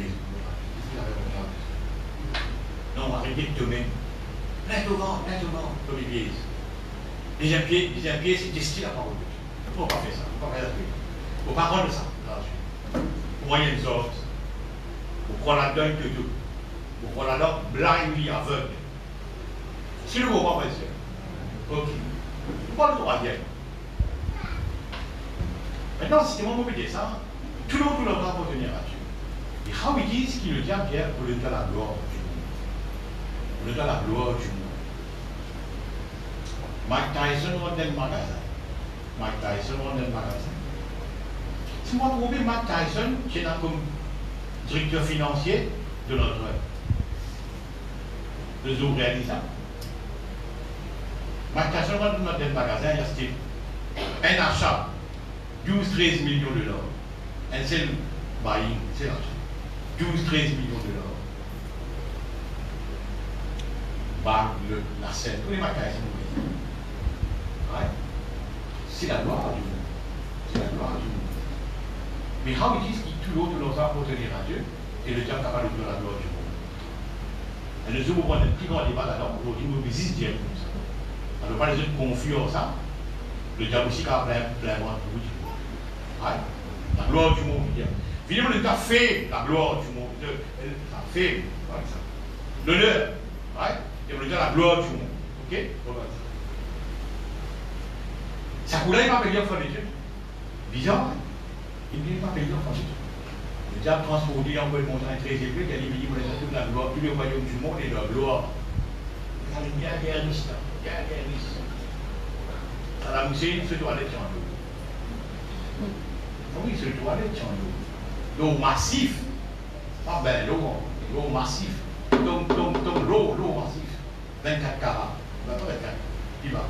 Speaker 1: non, arrêtez de même. Plein devant, comme les pièces. Deuxième pièce, c'est tester la parole de Dieu. Il ne faut pas faire ça, il ne faut pas faire ça. Il ne faut pas prendre ça. Pour moyen de sorte, pour prendre la donne de tout. Pour prendre la donne blindly, aveugle. Si le mot va pas dire, ok. Pas le troisième. Maintenant, si c'est mon mot de ça, tout le monde va appartenir à Dieu. Et how it is qu'il le dit à Pierre pour le donner la gloire du monde. Pour le donner la gloire du monde. Mike Tyson rentre dans le magasin. Si moi trouve Mike Tyson, qui est là comme directeur financier de notre Zoom réalisable. Mike Tyson rentre dans le magasin, il y a acheté un achat, 12-13 millions de dollars. Un seul buying, c'est l'achat. 12-13 millions de dollars. La scène, tous les Mike Tyson. Ouais. C'est la gloire du monde. Mais how it is que tout l'autre nous a appartenir à Dieu et le diable n'a pas de la gloire du monde. Et nous avons un plus grand débat là-dedans. Aujourd'hui, nous visitons Dieu comme ça. Alors, pas les autres confus en ça. Le diable aussi qui a plein de monde pour vous. La gloire du monde. Finalement, le a fait la gloire du monde. Ça fait l'honneur. Et on dit la gloire du monde. Ok? Ça coulait pas payer enfant de Dieu. Bizarre. Il ne pas payer enfant de Dieu. Le diable transporté en une montagne très élevée, qui a dit, toute la gloire, tous les royaumes du monde et leur gloire. Il y a des guerristes. Il y a des guerristes. Ça l'a moussé, ce toilette en l'eau. Oui, ce toilette en l'eau. L'eau massif. Pas ben, l'eau massif. L'eau massif. 24 carats. 24. Il va.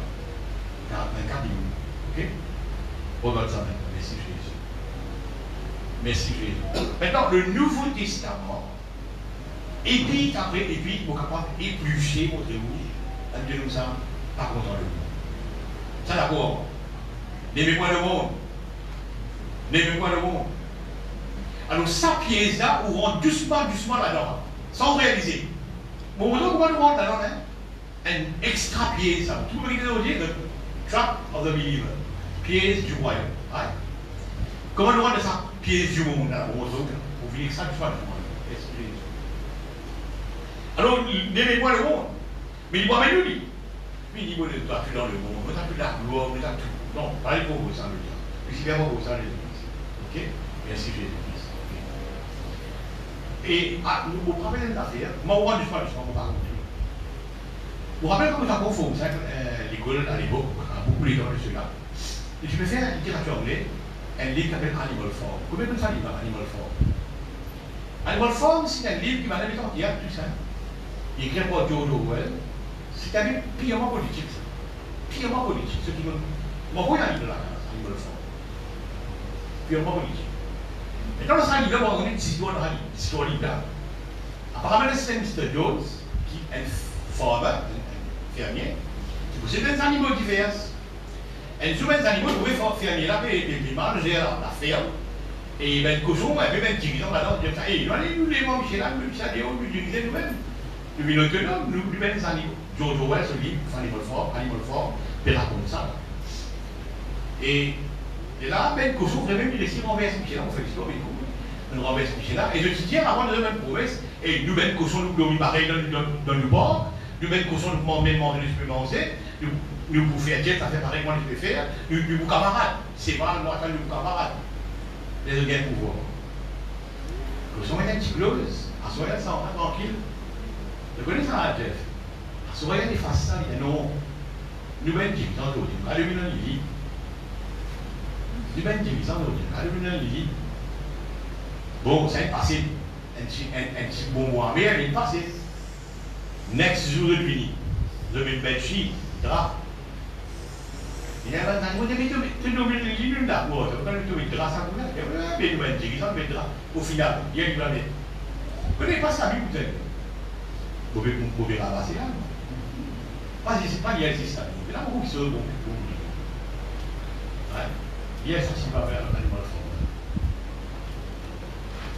Speaker 1: 24 minutes. Ok? Regarde ça maintenant. Merci Jésus. Merci Jésus. Maintenant, le Nouveau Testament, et puis après, et puis, vous êtes capable d'éplucher votre rouge, de nous ça, pas content le monde. Ça d'abord. N'aimez-moi le monde. N'aimez-moi le monde. Alors, ça pièce là, on rentre doucement là-dedans, sans réaliser. Bon, vous voyez comment on rentre là-dedans, hein? Un extra pièce, ça. Tout le monde dit, the trap of the believer. Pièce du royaume. Ouais. Comment on rentre ça? Pièce du monde, là, on rentre. Vous voyez ça doucement. Alors, n'aimez-moi le monde. Mais il voit même lui. Puis il dit, bon, tu n'as plus dans le monde, tu n'as plus la gloire, tu n'as tout. Non, parlez pour vous, ça veut dire. Je suis bien pour vous, ça veut dire. Ok? Merci Jésus-Christ. Et vous vous rappelez d'une affaire, moi, on va du soin, on va continuer. Vous vous rappelez comment ça conforme, ça, l'école à l'époque, beaucoup d'écoles de ceux-là. Et je me fais une littérature anglaise, un livre qui s'appelle Animal Farm. Vous pouvez ça, livre, Animal Farm. Animal Farm, c'est un livre qui m'a donné tout ça. Il écrit par George Orwell. C'est un livre purement politique, ça. Purement politique. Ce qui m'a envoyé un livre là, Animal Farm. Purement politique. Maintenant, dans ce livre, on a une histoire libre. Apparemment, c'est Mr. Jones, qui est un farmer, un fermier, qui possède des animaux divers. Et tous les animaux, vous pouvez fermier là, et manger la ferme. Et ben, le cochon, il y avait un dirigeant là-dedans, il dit, hey, allez, nous les manger là, nous les diriger nous-mêmes. Nous, nous, les animaux. George Orwell, ce livre, Animal Farm, il raconte ça. Et là, ben, le cochon, vraiment, il laisse renverser Michel, on fait l'histoire, mais on renverse Michel là. Et je dis, tiens, avant de même promesse, et nous, ben, le cochon, nous dormons pareil dans le bord, nous, ben, le cochon, nous, même manger, nous, manger, nous, pour faire jet, ça fait pareil, moi, je peux faire, nous, camarades. C'est pas, nous, attendons, nous, camarades. Les autres gagnent pouvoir. Le cochon est un petit close, à ce moment-là, ça va tranquille. Vous connaissez ça, Jeff? À ce moment-là, il fasse ça, il dit non. Nous, ben, dirigeants d'autres, allez, nous, il dit. Nous, ben, dirigeants d'autres, allez, nous, il dit. Bon, ça est passé. Un petit bon mois, mais elle est passée. Next jour de fini. Vous avez une belle fille, drap. Il y a un animal qui dit, tu dois mettre le lit là. Bon, tu vas mettre drap, ça vous là. Mais nous, ben, dirigeants, mais drap. Au final, il y a une planète. Vous ne connaissez pas ça, vous êtes. Vous pouvez ramasser là. Parce que ce n'est pas lié à ça. Mais là, vous qui se bon. Il y a ça, c'est pas vers l'animal fort.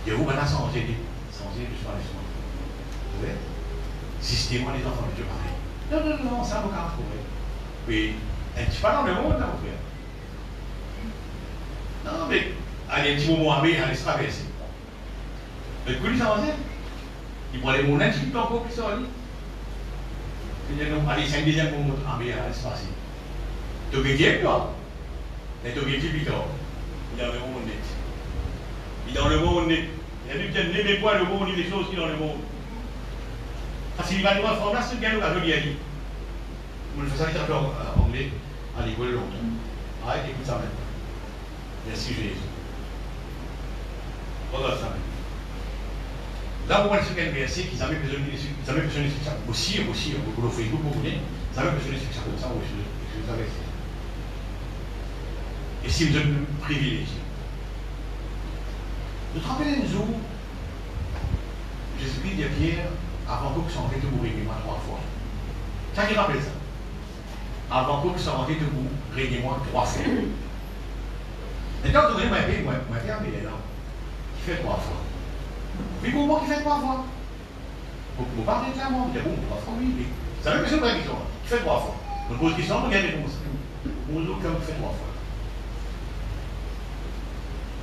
Speaker 1: Et vous, maintenant, sans aider, justement. Vous voyez? Systématiquement, les enfants de Dieu pareil. Non, ça vous garde pour vous. Oui, un petit pas dans le monde, là, vous voyez. Non, mais, allez, un petit moment à aller se traverser. Mais vous voyez, ça va. Il prend les mots-là, il prend encore plus ça. Allez, 5 dixièmes pour monter en mer, c'est facile. Tu as gagné, toi? Mais tu as gagné, puis toi. Il est dans le monde net. Il est dans le monde net. Il a dit que n'aimez pas le monde, ni les choses qui sont dans le monde. Parce qu'il va nous faire là, c'est bien le cas, je lui ai dit. Vous le faites ça littérature anglais à l'école longtemps. Ah, écoute ça maintenant. Merci Jésus. Regarde ça maintenant. Là, vous voyez ce qu'il y a un verset qu'ils avaient besoin de ça. Aussi, pour le Facebook, vous voyez, ils avaient besoin de ça comme ça, aussi, je savais. Et si vous êtes privilégié. Vous vous rappelez un jour, Jésus-Christ dit à Pierre, avant que vous sortez de vous régnez moi 3 fois. Ça qui rappelle ça. Avant que vous sortez de vous régnez moi 3 fois. Maintenant, vous donnez moi, fermez les dents. Qui fait 3 fois. Mais pour moi qui fait 3 fois. Vous parlez clairement, vous dites bon, 3 fois, oui, mais ça veut que c'est une vraie question. Qui fait 3 fois. Donc, pose question, regardez comme ça. On nous comme fait 3 fois.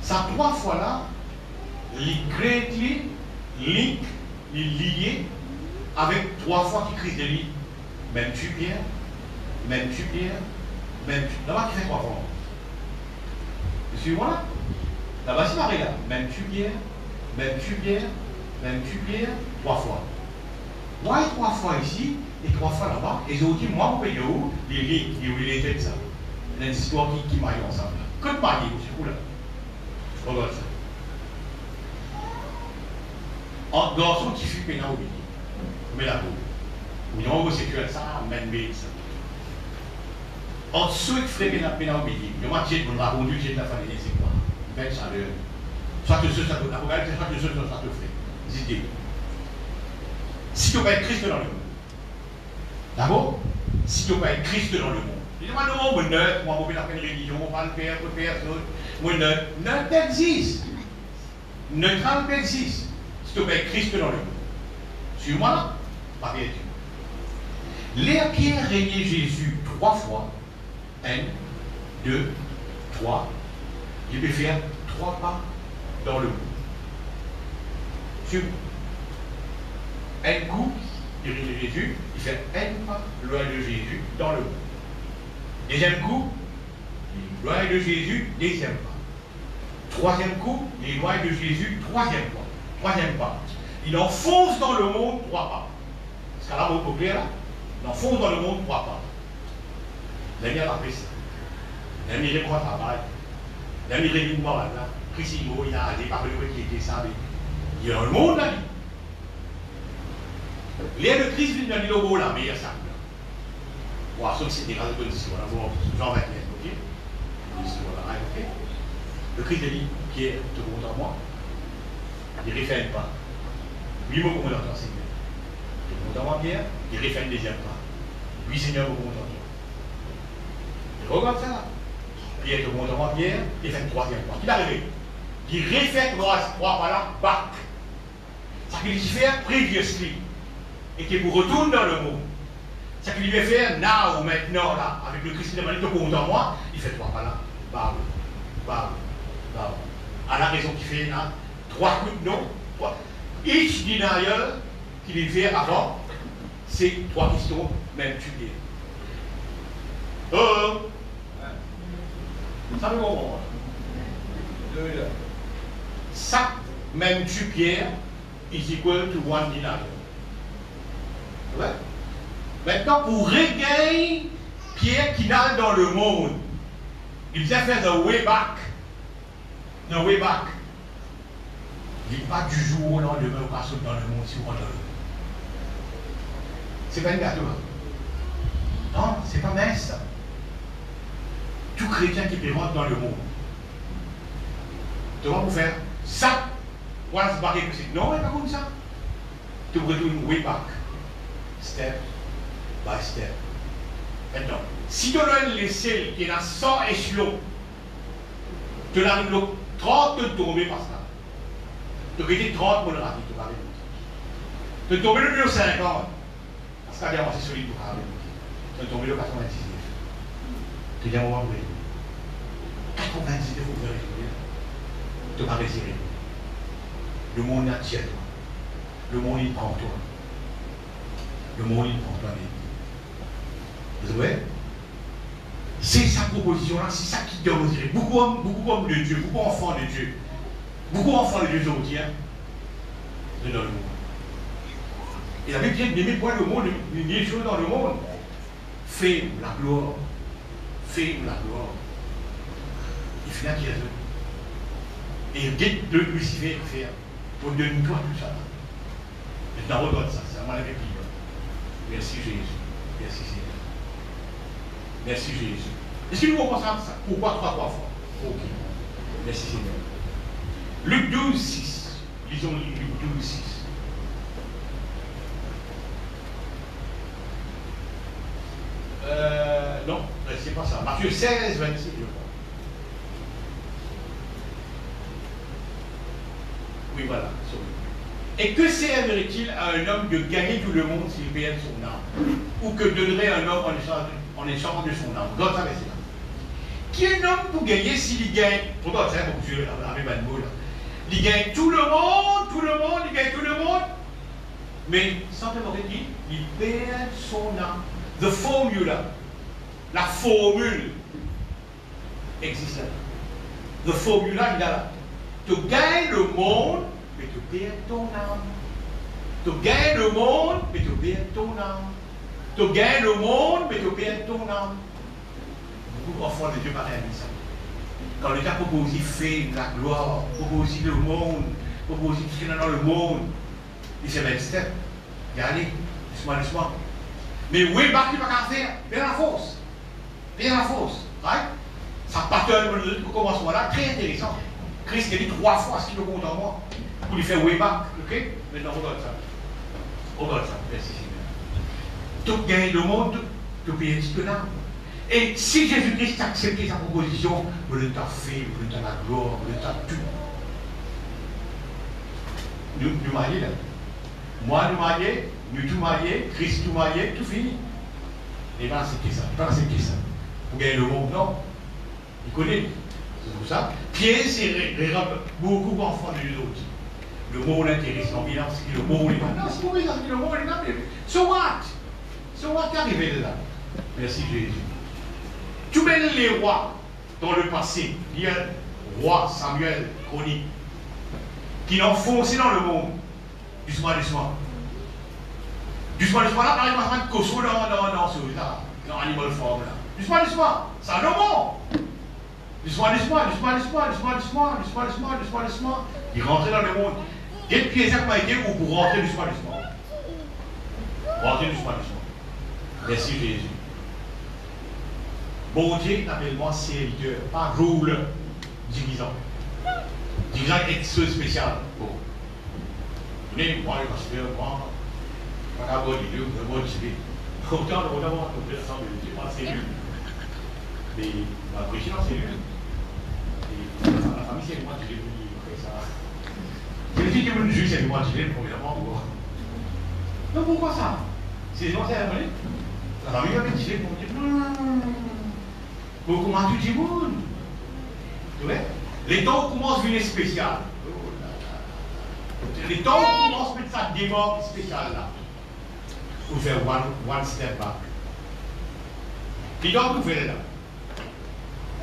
Speaker 1: Ça 3 fois là, les greatly link, les liés avec 3 fois qui crise de lui. Même tu Pierre, même tu Pierre, même tu. Là-bas qui fait 3 fois. Vous suivez moi là? Là-bas c'est pareil là. Même tu Pierre, même tu Pierre, même tu Pierre, 3 fois. Moi, 3 fois ici et 3 fois là-bas. Et j'ai dit, moi, vous payez où les lignes, les têtes, ça. Il y a des histoires qui maillent ensemble. Que de mailler, c'est cool là. Regarde ça. Entre garçons qui fuient pénal au milieu. Mais la peau. Ou il y a un homosexuel, ça, même ça. Entre ceux qui feraient pénal au milieu, il y a un jet pour la conduite, j'ai de la famille, c'est quoi? Ben, ça le. Soit que ce, ça te. La regardez, soit que ce, ça te fait. Zidé. Si tu veux pas être Christ dans le monde. D'abord, si tu veux pas être Christ dans le monde. Dis-moi, non, moi, neutre, moi, je vais faire une religion, on va le faire, moi, neutre. Neutre existe. Neutral existe. Si tu veux pas être Christ dans le monde. Suis-moi là, pas bien sûr. L'air qui a régné Jésus 3 fois, 1, 2, 3, il peut faire 3 pas dans le monde. Suis-moi. Un coup, il règne Jésus, il fait un pas loin de Jésus dans le monde. Deuxième coup, il est loin de Jésus, deuxième pas. Troisième coup, il est loin de Jésus, troisième pas. Troisième pas. Il enfonce dans le monde 3 pas. Parce qu'à la mot clair là, il enfonce dans le monde 3 pas. L'ami a appris ça. L'ami il reprend travail. L'ami il est là. Christimo, il a des paroles qui étaient ça. Il y a un monde là. L'air de Christ vient de l'eau là, mais il y a ça. Voilà, sauf que c'est des races de conditions. Jean 21, ok? Voilà, ok? Le Christ dit, Pierre, te compte en moi. Il ne réfère pas. Oui, mon commandant, Seigneur. Te compte en moi, Pierre. Il réfère le deuxième pas. Oui, Seigneur, mon commandant. Et regarde ça. Pierre, te compte en moi, Pierre. Il fait le troisième pas. Qui est arrivé? Il réfère 3 pas là, back. Ça qu'il fait previously. Et qui vous retourne dans le monde. Ce qu'il va faire now, maintenant, là, avec le Christ de Marie, de compte en moi, il fait 3 pas là. Bah. À la raison qu'il fait là, 3 coups de non. Each denial qu'il fait avant, c'est 3 questions, même tu dis. Ça me comprend. Ça, même tu Pierre, is equal to 1 denial. Ouais. Maintenant, pour regagner Pierre qui nage dans le monde, il vient faire the way back. The way back. Il n'est pas du jour au lendemain où on passe dans le monde si on dans le monde. C'est pas une gâteau. Non, c'est pas mince. Tout chrétien qui rentre dans le monde, tu vas vous faire ça. Voilà, c'est pareil que c'est. Non, mais pas comme ça. Tu retournes way back. Step by step. Maintenant, si tu as laissé qui est dans 100 échelons, tu as le 30 de tomber par ça. Tu as été 30 pour le rapide, tu vas tu as tombé le numéro 50. Parce que tu as avancé solide pour parler. Tu as tombé le 99. Tu as dit à un moment donné. 99, il faut vérifier. Tu n'as pas désiré. Le monde attire toi. Le monde il prend toi. Le monde il prend toi. Vous voyez? C'est sa proposition là, c'est ça qui donne beaucoup hommes de Dieu, beaucoup enfants de Dieu. Beaucoup d'enfants de Dieu aujourd'hui, hein, de dans le monde. Il avait bien aimé point le monde, les choses dans le monde. Fais la gloire. Fais la gloire. Il fait la qui a et dès que Lucifer faire, pour donner toi tout ça. Maintenant, regarde ça, c'est un mal avec lui. Merci Jésus. Merci Seigneur. Merci Jésus. Est-ce que nous comprenons ça? Pourquoi 3 fois? Ok. Merci Seigneur. Luc 12, 6. Lisons Luc 12, 6. Non, c'est pas ça. Matthieu 16, 26, je crois. Oui, voilà. Et que servirait-il à un homme de gagner tout le monde s'il perdait son âme? Ou que donnerait un homme en échange de son âme? Regarde ça, mais c'est là. Qui est un homme pour gagner s'il gagne? Regarde ça, mon Dieu, avec un mot là. Il gagne tout le monde, il gagne tout le monde. Mais simplement dit, il perd son âme. The formula, la formule existe là. The formula, il est là. Tu gagnes le monde, mais tu perds ton âme. Tu gagnes le monde, mais tu perds ton âme. Tu gagnes le monde, mais tu perds ton âme. Beaucoup d'enfants de Dieu pareil avec ça. Quand l'État propose fait la gloire, propose le monde, propose tout ce qu'il y a dans le monde, il s'est même step. Regardez, doucement. Mais oui, bah, tu ne vas pas faire. Bien la force. Right? Ça pattern au commencement là, très intéressant. Christ a dit 3 fois ce qu'il compte en moi pour lui faire way back. Ok? Maintenant, regarde ça. Merci Seigneur. Tout gagne le monde, tout paye un petit peu d'âme. Et si Jésus-Christ a accepté sa proposition, vous le t'a fait, vous le t'a la gloire, vous le t'a tout. Nous mariés là. Moi, nous mariés, nous tout mariés, Christ tout marié, tout fini. Et bien, c'est ça. Pour gagner le monde, non. Il connaît. C'est pour ça. Pierre, c'est beaucoup d'enfants de Dieu d'autres. Le monde intéresse l'ambiance, le monde est là. Non, c'est mauvais, le monde est là. So what? Qu'est arrivé de là? Merci Jésus. Tous les rois dans le passé, il y a roi Samuel, chronique, qui l'ont foncé dans le monde. Doucement. Doucement là, par exemple, Koso dans ce là, dans Animal Farm là. Doucement. Salomon. Doucement. Il rentrait dans le monde. Dès que Pierre m'a aidé pour rentrer doucement. Rentrer doucement. Merci Jésus. Bon Dieu, appelle-moi serviteur, pas rôle dirigeant. Dirigeant est ce spécial. Bon. Venez, moi, le pasteur, moi, on a beau dire, on a beau dire. Autant, on a beau dire, c'est pas cellule. Mais, on va prêcher dans cellule. Et la famille, c'est moi qui l'ai voulu, après ça. C'est le fils qui est venu juger, c'est moi qui l'ai, premièrement. Non, pourquoi ça? C'est les anciens abonnés. La famille va me dire, pour me dire, non. Beaucoup moins tout le monde. Tu vois? Les temps commencent à venir spécial. Les temps commencent à mettre ça démon spécial là. Pour faire one step back. Les temps vous faites là.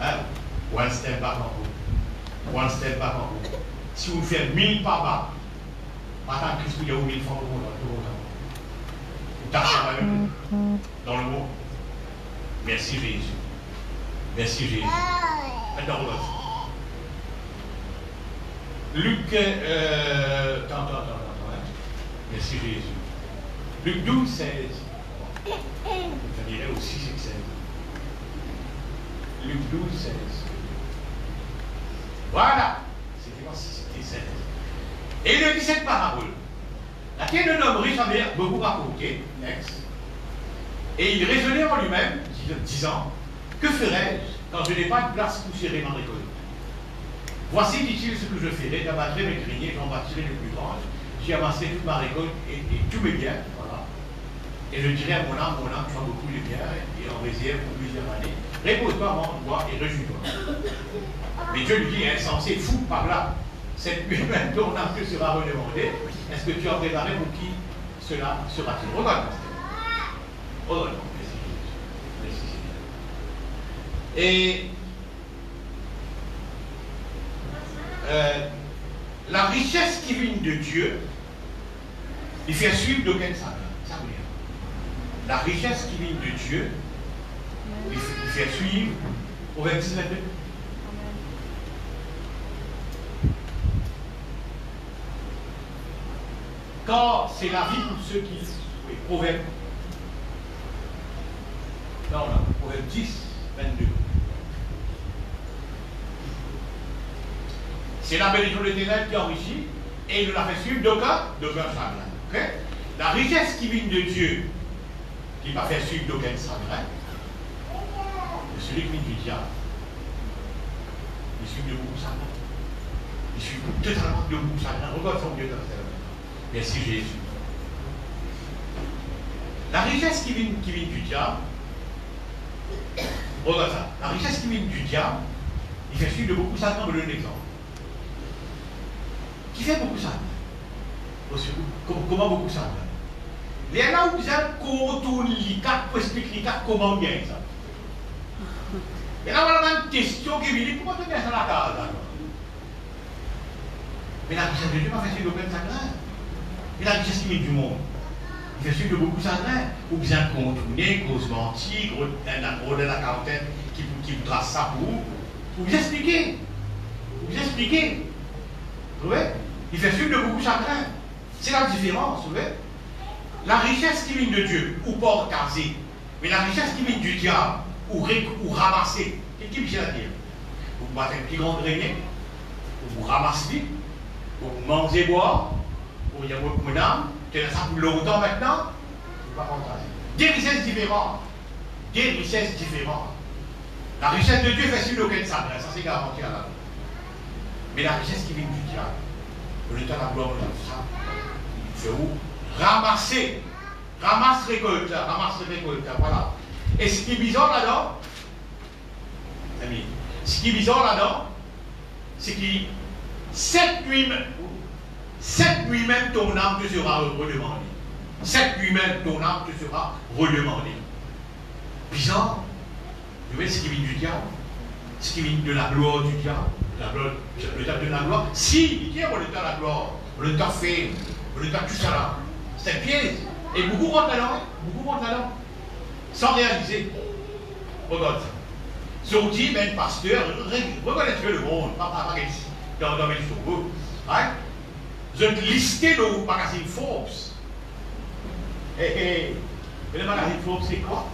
Speaker 1: Hein? One step back en haut. Si vous faites 1000 pas bas, attends Christ vous dit 1000 fois au monde. Vous tâchez pas même dans le monde. Merci Jésus. Maintenant, on va. Luc. Attends. Merci Jésus. Luc 12, 16. Je dirais aussi 6 et 16. Luc 12, 16. Voilà. C'était quoi 6 et 16. Et il dit cette parabole. Laquelle un homme riche avait beaucoup raconté. Next. Et il raisonnait en lui-même, disant. Que ferais-je quand je n'ai pas de place pour serrer ma récolte? Voici, dit-il, ce que je ferai, j'abattrai mes greniers, j'en bâtirai les plus grandes, j'y amasserai toute ma récolte et tous mes biens, voilà. Et je dirai à mon âme, tu as beaucoup de biens et en réserve pour plusieurs années. Repose-toi, mange-toi et réjouis-toi. Mais Dieu lui dit, insensé, fou par là, cette nuit même ton âme te sera redemandée. Est-ce que tu as préparé pour qui cela sera-t-il? Regarde. Et la richesse qui vient de Dieu, il fait suivre d'aucun sac. Ça veut dire. La richesse qui vient de Dieu, il fait suivre au 29. Car c'est la vie pour ceux qui. Oui, Proverbe. Non, Proverbe 10, 22. C'est la bénédiction de l'Éternel qui enrichit et il nous l'a fait suivre d'aucun chagrin. Okay? La richesse qui vient de Dieu, qui m'a fait suivre d'aucun chagrin, c'est celui qui vient du diable. Il suit de beaucoup chagrin. Il suit totalement de beaucoup chagrin. Regarde son Dieu dans cette Merci Jésus. La richesse qui vient du diable, regarde ça, la richesse qui vient du diable, il fait suivre de beaucoup ça, on va donner un exemple. Qui fait beaucoup ça? Comment beaucoup ça? Il y a là où vous avez contourné l'ICAP pour expliquer l'ICAP comment bien ça. Et là, voilà une question qui vient, comment tu viens sur la case? Mais la richesse de Dieu m'a fait suivre de sagrin. Et la richesse qui vient du monde. Il fait suivre de beaucoup sagrin. Ou bien contourner, cause mentir, gros de la quarantaine qui vous trace ça pour vous. Vous expliquer. Vous expliquer. Vous voyez? Il fait suivre de beaucoup chagrin. C'est la différence, vous voyez? La richesse qui vient de Dieu, ou pas casée, mais la richesse qui vient du diable, ou ramasser. Qu'est-ce qu'il veut dire? Vous battez un petit grand grenier, vous ramassez, vous mangez boire, vous y avez beaucoup d'âme, tu as ça pour longtemps maintenant, vous ne pas partager. Des richesses différentes. Des richesses différentes. La richesse de Dieu fait suivre aucun sagrin, ça c'est garanti à la vie. Mais la richesse qui vient du diable, le temps de la gloire de ça, il fait où? Ramasser. Ramasse récolte, voilà. Et ce qui est bizarre là-dedans, ce qui est bizarre là-dedans, c'est que cette nuit même ton âme te sera redemandée. Cette nuit même ton âme te sera redemandée. Bizarre. Vous voyez ce qui vient du diable, ce qui vient de la gloire du diable. Le temps de la gloire, si, il dit, on le temps de la gloire, on le temps fait, on le temps tout ça là. C'est un piège. Et beaucoup rentrent là-dedans, sans réaliser. Regarde ça. Sorti, ben, pasteur, reconnaître le monde, pas dans mes choses. Je vais lister le magazine Forbes. Et le magazine Forbes, c'est quoi?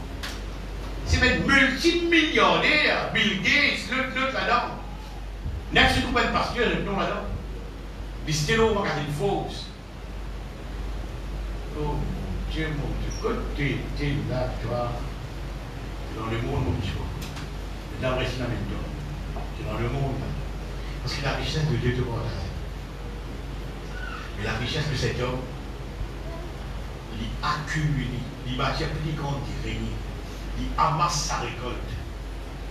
Speaker 1: C'est même multimillionnaire, Bill Gates, l'autre là-dedans. N'est-ce surtout pas le pasteur, non là-dedans. Lister le magazine Forbes. Oh, Dieu, mon Dieu, côté, tu es là, tu vois, dans le monde, mon Dieu. Dans le récit, tu es dans le monde. Parce que la richesse de Dieu te partage. Mais la richesse de cet homme, il accumule, il bâtit plus grande qu'il règne, il amasse sa récolte.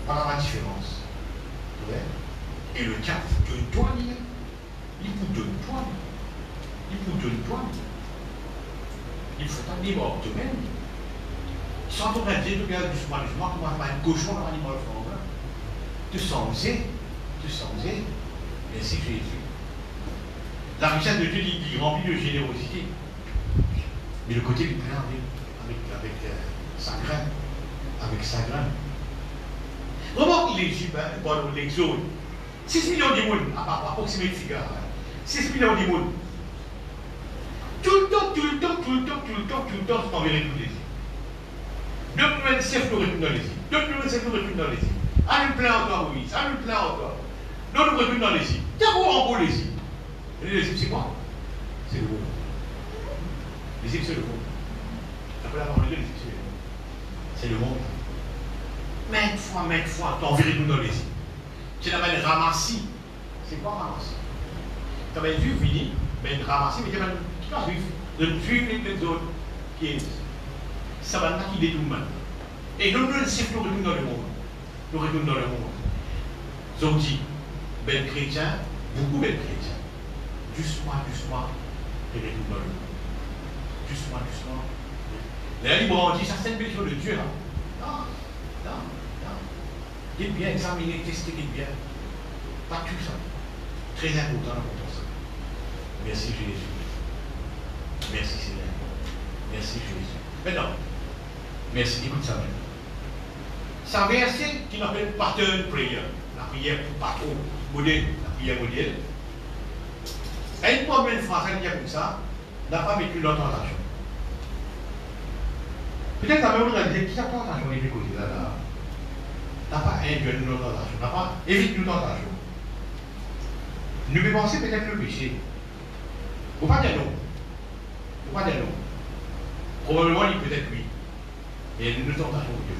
Speaker 1: Voilà la différence. Ouais. Et le diable vous donne toi, il vous donne toi. Il vous donne toi. Il faut pas dire mort de même. Sans ton dire, tu regardes doucement, tu vas faire un cochon dans l'animal fort. Tu sens, merci Jésus. La richesse de Dieu, il remplit de générosité. Mais le côté du plein avec sagrin. Avec sagrin. Remarque l'Égypte, l'Exode. 6 millions de monde, approximativement de figure. 6 millions de monde. Tout le temps, c'est enverré tous les îles. Deux nouvelles chefs nous retournent dans les îles. Allez, plein encore, Moïse. Allez, plein encore. Nous nous retournons dans les îles. D'abord, en gros, les îles. Les îles, c'est quoi? C'est le monde. Les îles, c'est le monde. Après avoir les îles, c'est le monde. Maintes fois, t'enverré nous dans les îles. Tu l'avais ramassé. C'est quoi ramasser? Tu avais vu, fini, mais ramasser, mais tu avais de suivre les autres qui est ça va qui détourne maintenant. Et nous retournons dans le monde. Nous retournons dans le monde. Zonti, bel chrétien, beaucoup bel chrétien. Doucement, et retourne dans le monde. Doucement. Les livres ont dit ça, c'est une bénédiction de Dieu. Non. Dites bien, examinez, testez, dites bien. Pas tout ça. Très important pour ça. Merci Jésus. Merci Seigneur. Merci Jésus. Maintenant, merci, écoute ça maintenant. C'est un verset qui appelle pattern prayer, la prière pour patron, modèle, la prière modèle. Et une première phrase, elle dit comme ça, n'a pas vécu leur tentation. Peut-être que vous allez dire, qui a tentation évite côté là? N'a pas induit nos tentations, n'a pas évite nos tentations. Nous pouvons penser peut-être le péché. Vous ne pouvez pas dire non. Probablement, il peut être oui. Mais il y a une tentation de Dieu.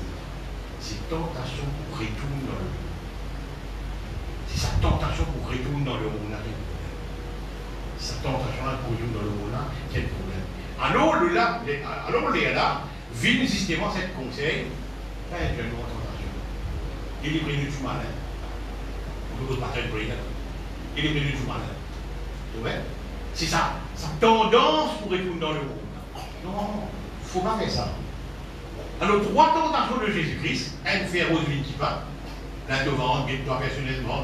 Speaker 1: C'est tentation pour retourner dans le monde. C'est sa tentation pour retourner dans le monde. cette tentation-là pour nous dans le monde-là, quel problème. Alors, là, vient justement cette conseil, pas être une tentation. Il est prévenu du malin. On ne peut pas faire une prière. Il est prévenu du malin. Vous voyez? C'est ça. Sa tendance pour retourner dans le monde. Non, il ne faut pas faire ça. Alors, trois tentations de Jésus-Christ, un faire aux huit qui va, là devant, toi personnellement,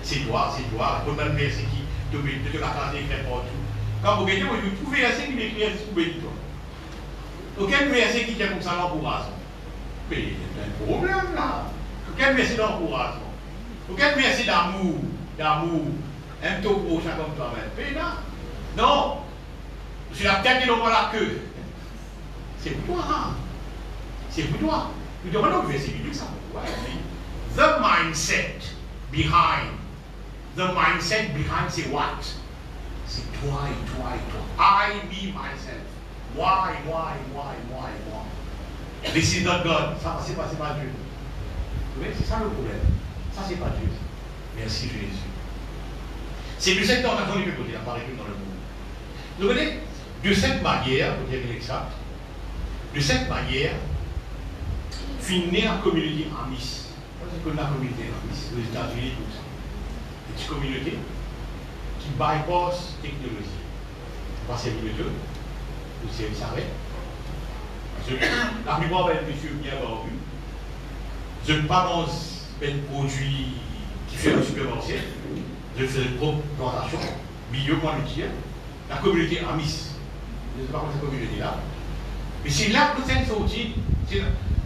Speaker 1: c'est toi, comme un verset qui te la place écrit partout. Quand vous regardez, vous trouvez verset qui m'écrit pour bénir toi. Aucun verset qui tient comme ça l'encouragement. Mais il y a un problème là. Aucun verset d'encouragement. Aucun verset d'amour. Un taux prochain comme toi-même. Mais là, non. C'est la tête et non pas la queue. C'est pour toi, hein. C'est pour toi. Nous demandons le verset biblique, ça pour toi. The mindset behind. The mindset behind, c'est what? C'est toi et toi et toi. I, me, myself. Why? This is not God. Ça, c'est pas Dieu. Vous voyez, c'est ça le problème. Ça, c'est pas Dieu. Merci Jésus. C'est de cette tentation qui peut apparaître dans le monde. Vous voyez, de cette manière, pour dire l'exact, de cette manière, finir la communauté amis. C'est comme la communauté amis, aux États-Unis, tout ça. Une petite communauté qui bypass technologie. Passez le deux, vous savez. La plupart des messieurs bien avoir vu. Je ne pas dans un produit qui fait le supermarché. Je fais une propre plantation, milieu monétaire, la communauté amis. Je ne sais pas comment cette communauté-là. Mais c'est là que c'est sorti.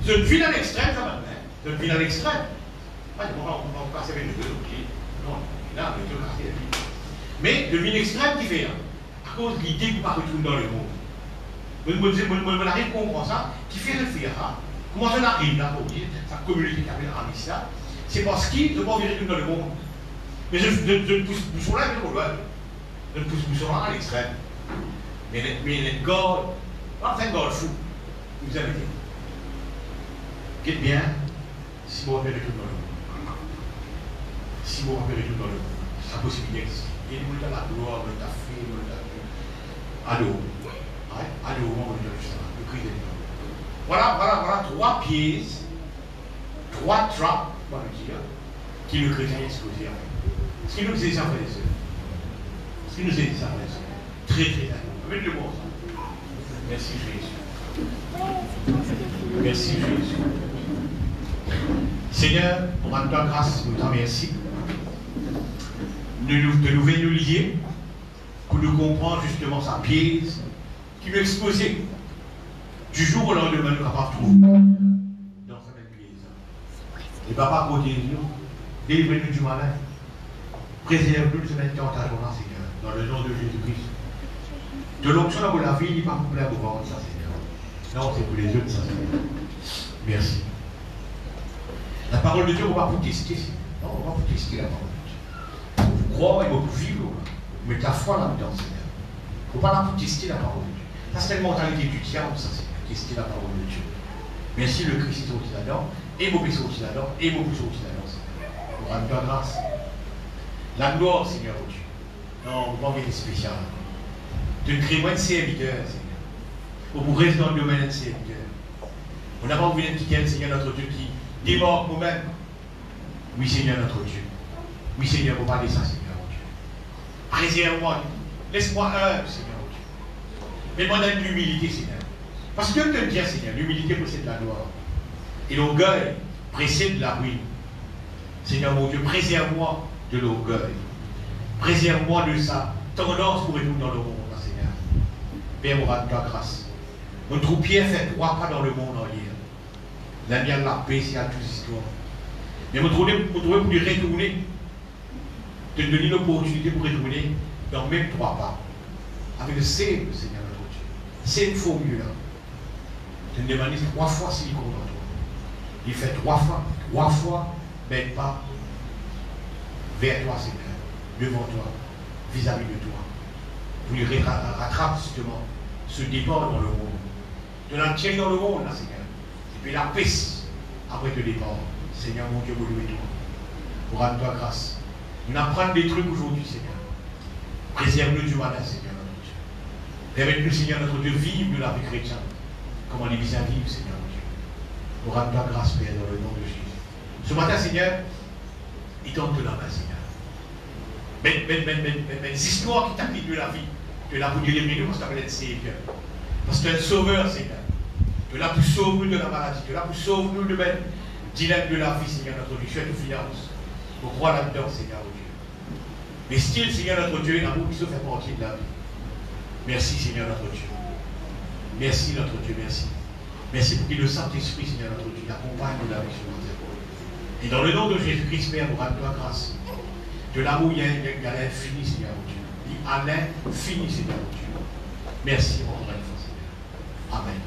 Speaker 1: Je vis dans l'extrême, ça maintenant. Je vis dans l'extrême. Pas de moment on va passer avec les deux, ok. Non, là, les deux quartiers, la vie. Mais je vis l'extrême qui fait, à cause de l'idée qu'on va retourner dans le monde. Je n'arrive pas à comprendre ça, qui fait réfléchir. Comment on arrive là pour dire, sa communauté qui appelle Amis là, c'est parce qu'il ne peut pas retourner dans le monde. Mais je ne pousse bouchon là, mais loin. Je ne pousse bouchon là à l'extrême. Mais les God, pas un God fou, vous avez dit. Qu'est-ce bien, si vous rappelez tout dans le monde. Si vous rappelez tout dans le monde, c'est possible d'exister. Il y a des gens la gloire, le café, le ado. Ado, on va dire ça, le cri des gens. Voilà trois pièges, trois trappes, on va dire, qui le chrétien est exposé à. Ce qui nous est ça, frères et sœurs. Ce qui nous est ça, frères et sœurs. Très, très important. Mettez le mot ça. Merci Jésus. Merci Jésus. Seigneur, on rend ta grâce, nous t'en remercie. De nous venir lier, pour nous comprendre justement sa pièce, qui nous exposait. Du jour au lendemain, nous avons trouvé dans sa même pièce. Et papa, protège-nous, délivrez-nous du malin. Préserve-nous de cette tentation-là, Seigneur, dans le nom de Jésus-Christ. De l'onction dans la vie, il n'est pas pour la vendre ça, Seigneur. Non, c'est pour les autres, ça, Seigneur. Merci. La parole de Dieu, on va vous tester. Non, on va vous tester la parole de Dieu. Vous croire et vous vivre. Vous mettez la foi là-dedans, Seigneur. Il ne faut pas la vous tester la parole de Dieu. Ça, c'est une mentalité du diable, ça, Seigneur. Tester la parole de Dieu. Merci, le Christ est sorti là-dedans, et vos péchés sortis là-dedans, et vos péchés sortis là-dedans, Seigneur. Pour rendre ta grâce. La gloire, Seigneur, au Dieu. Non, on va pas spécial. De créer moins de serviteurs, Seigneur. Pour vous rester dans le domaine de serviteurs. On n'a pas envie d'être quitter, Seigneur, notre Dieu, qui démarque nous-mêmes. Oui, Seigneur, notre Dieu. Oui, Seigneur, vous parlez ça, Seigneur, mon Dieu. Préserve-moi. Laisse-moi humble, Seigneur, mon Dieu. Mais moi, dans l'humilité, Seigneur. Parce que Dieu te dit, Seigneur, l'humilité précède la gloire. Et l'orgueil précède la ruine. Seigneur, mon Dieu, préserve-moi de l'orgueil. Préserve-moi de sa tendance pour retourner dans le monde, Seigneur. Père, on rend ta grâce. Notre Pierre fait 3 pas dans le monde en hier. La mienne, la paix, c'est à toute histoire. Mais vous trouvez pour lui retourner, de donner l'opportunité pour retourner dans même 3 pas. Avec le Seigneur, notre Dieu. C'est une formule-là. Tu me demandes 3 fois s'il compte en toi. Il fait 3 fois, même pas vers toi, Seigneur, devant toi, vis-à-vis de toi. Vous lui rattrapez justement ce départ dans le monde. Tu l'entières dans le monde, là, Seigneur. Et puis la paix après te départ. Seigneur, mon Dieu, vous louez toi. Pour rendre toi grâce. Nous apprenons des trucs aujourd'hui, Seigneur. Préserve-nous du malin, Seigneur notre Dieu. Permette-nous, Seigneur notre Dieu, vivre de la vie chrétienne. Comme on est mis à vivre, Seigneur notre Dieu. Nous rendons ta grâce, Père, dans le nom de Jésus. Ce matin, Seigneur, il donne de la main, Seigneur. Mais l'histoire qui t'a quitté de la vie, tu l'as voulu les nous parce que tu es Seigneur. Parce que tu es un sauveur, Seigneur. Tu l'as pu sauver de la maladie, tu l'as pu sauver de même dilemme de la vie, Seigneur notre Dieu. Tu es tout finance. Pour croire là-dedans, Seigneur notre Dieu. Mais style, Seigneur notre Dieu, l'amour qui se fait partie de la vie. Merci, Seigneur notre Dieu. Merci, notre Dieu, merci. Merci pour que le Saint-Esprit, Seigneur notre Dieu, t'accompagne dans la vie sur notre terre. Et dans le nom de Jésus-Christ, Père, nous rendons ta grâce. De l'amour, il y a l'infini, Seigneur mon Dieu. Il y a l'infini, Seigneur mon Dieu. Merci encore une fois, Seigneur. Amen.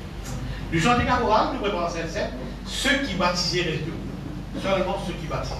Speaker 1: Nous chantons la chorale, nous préparons cette scène. Ceux qui baptisaient restent debout. Seulement ceux qui baptisent.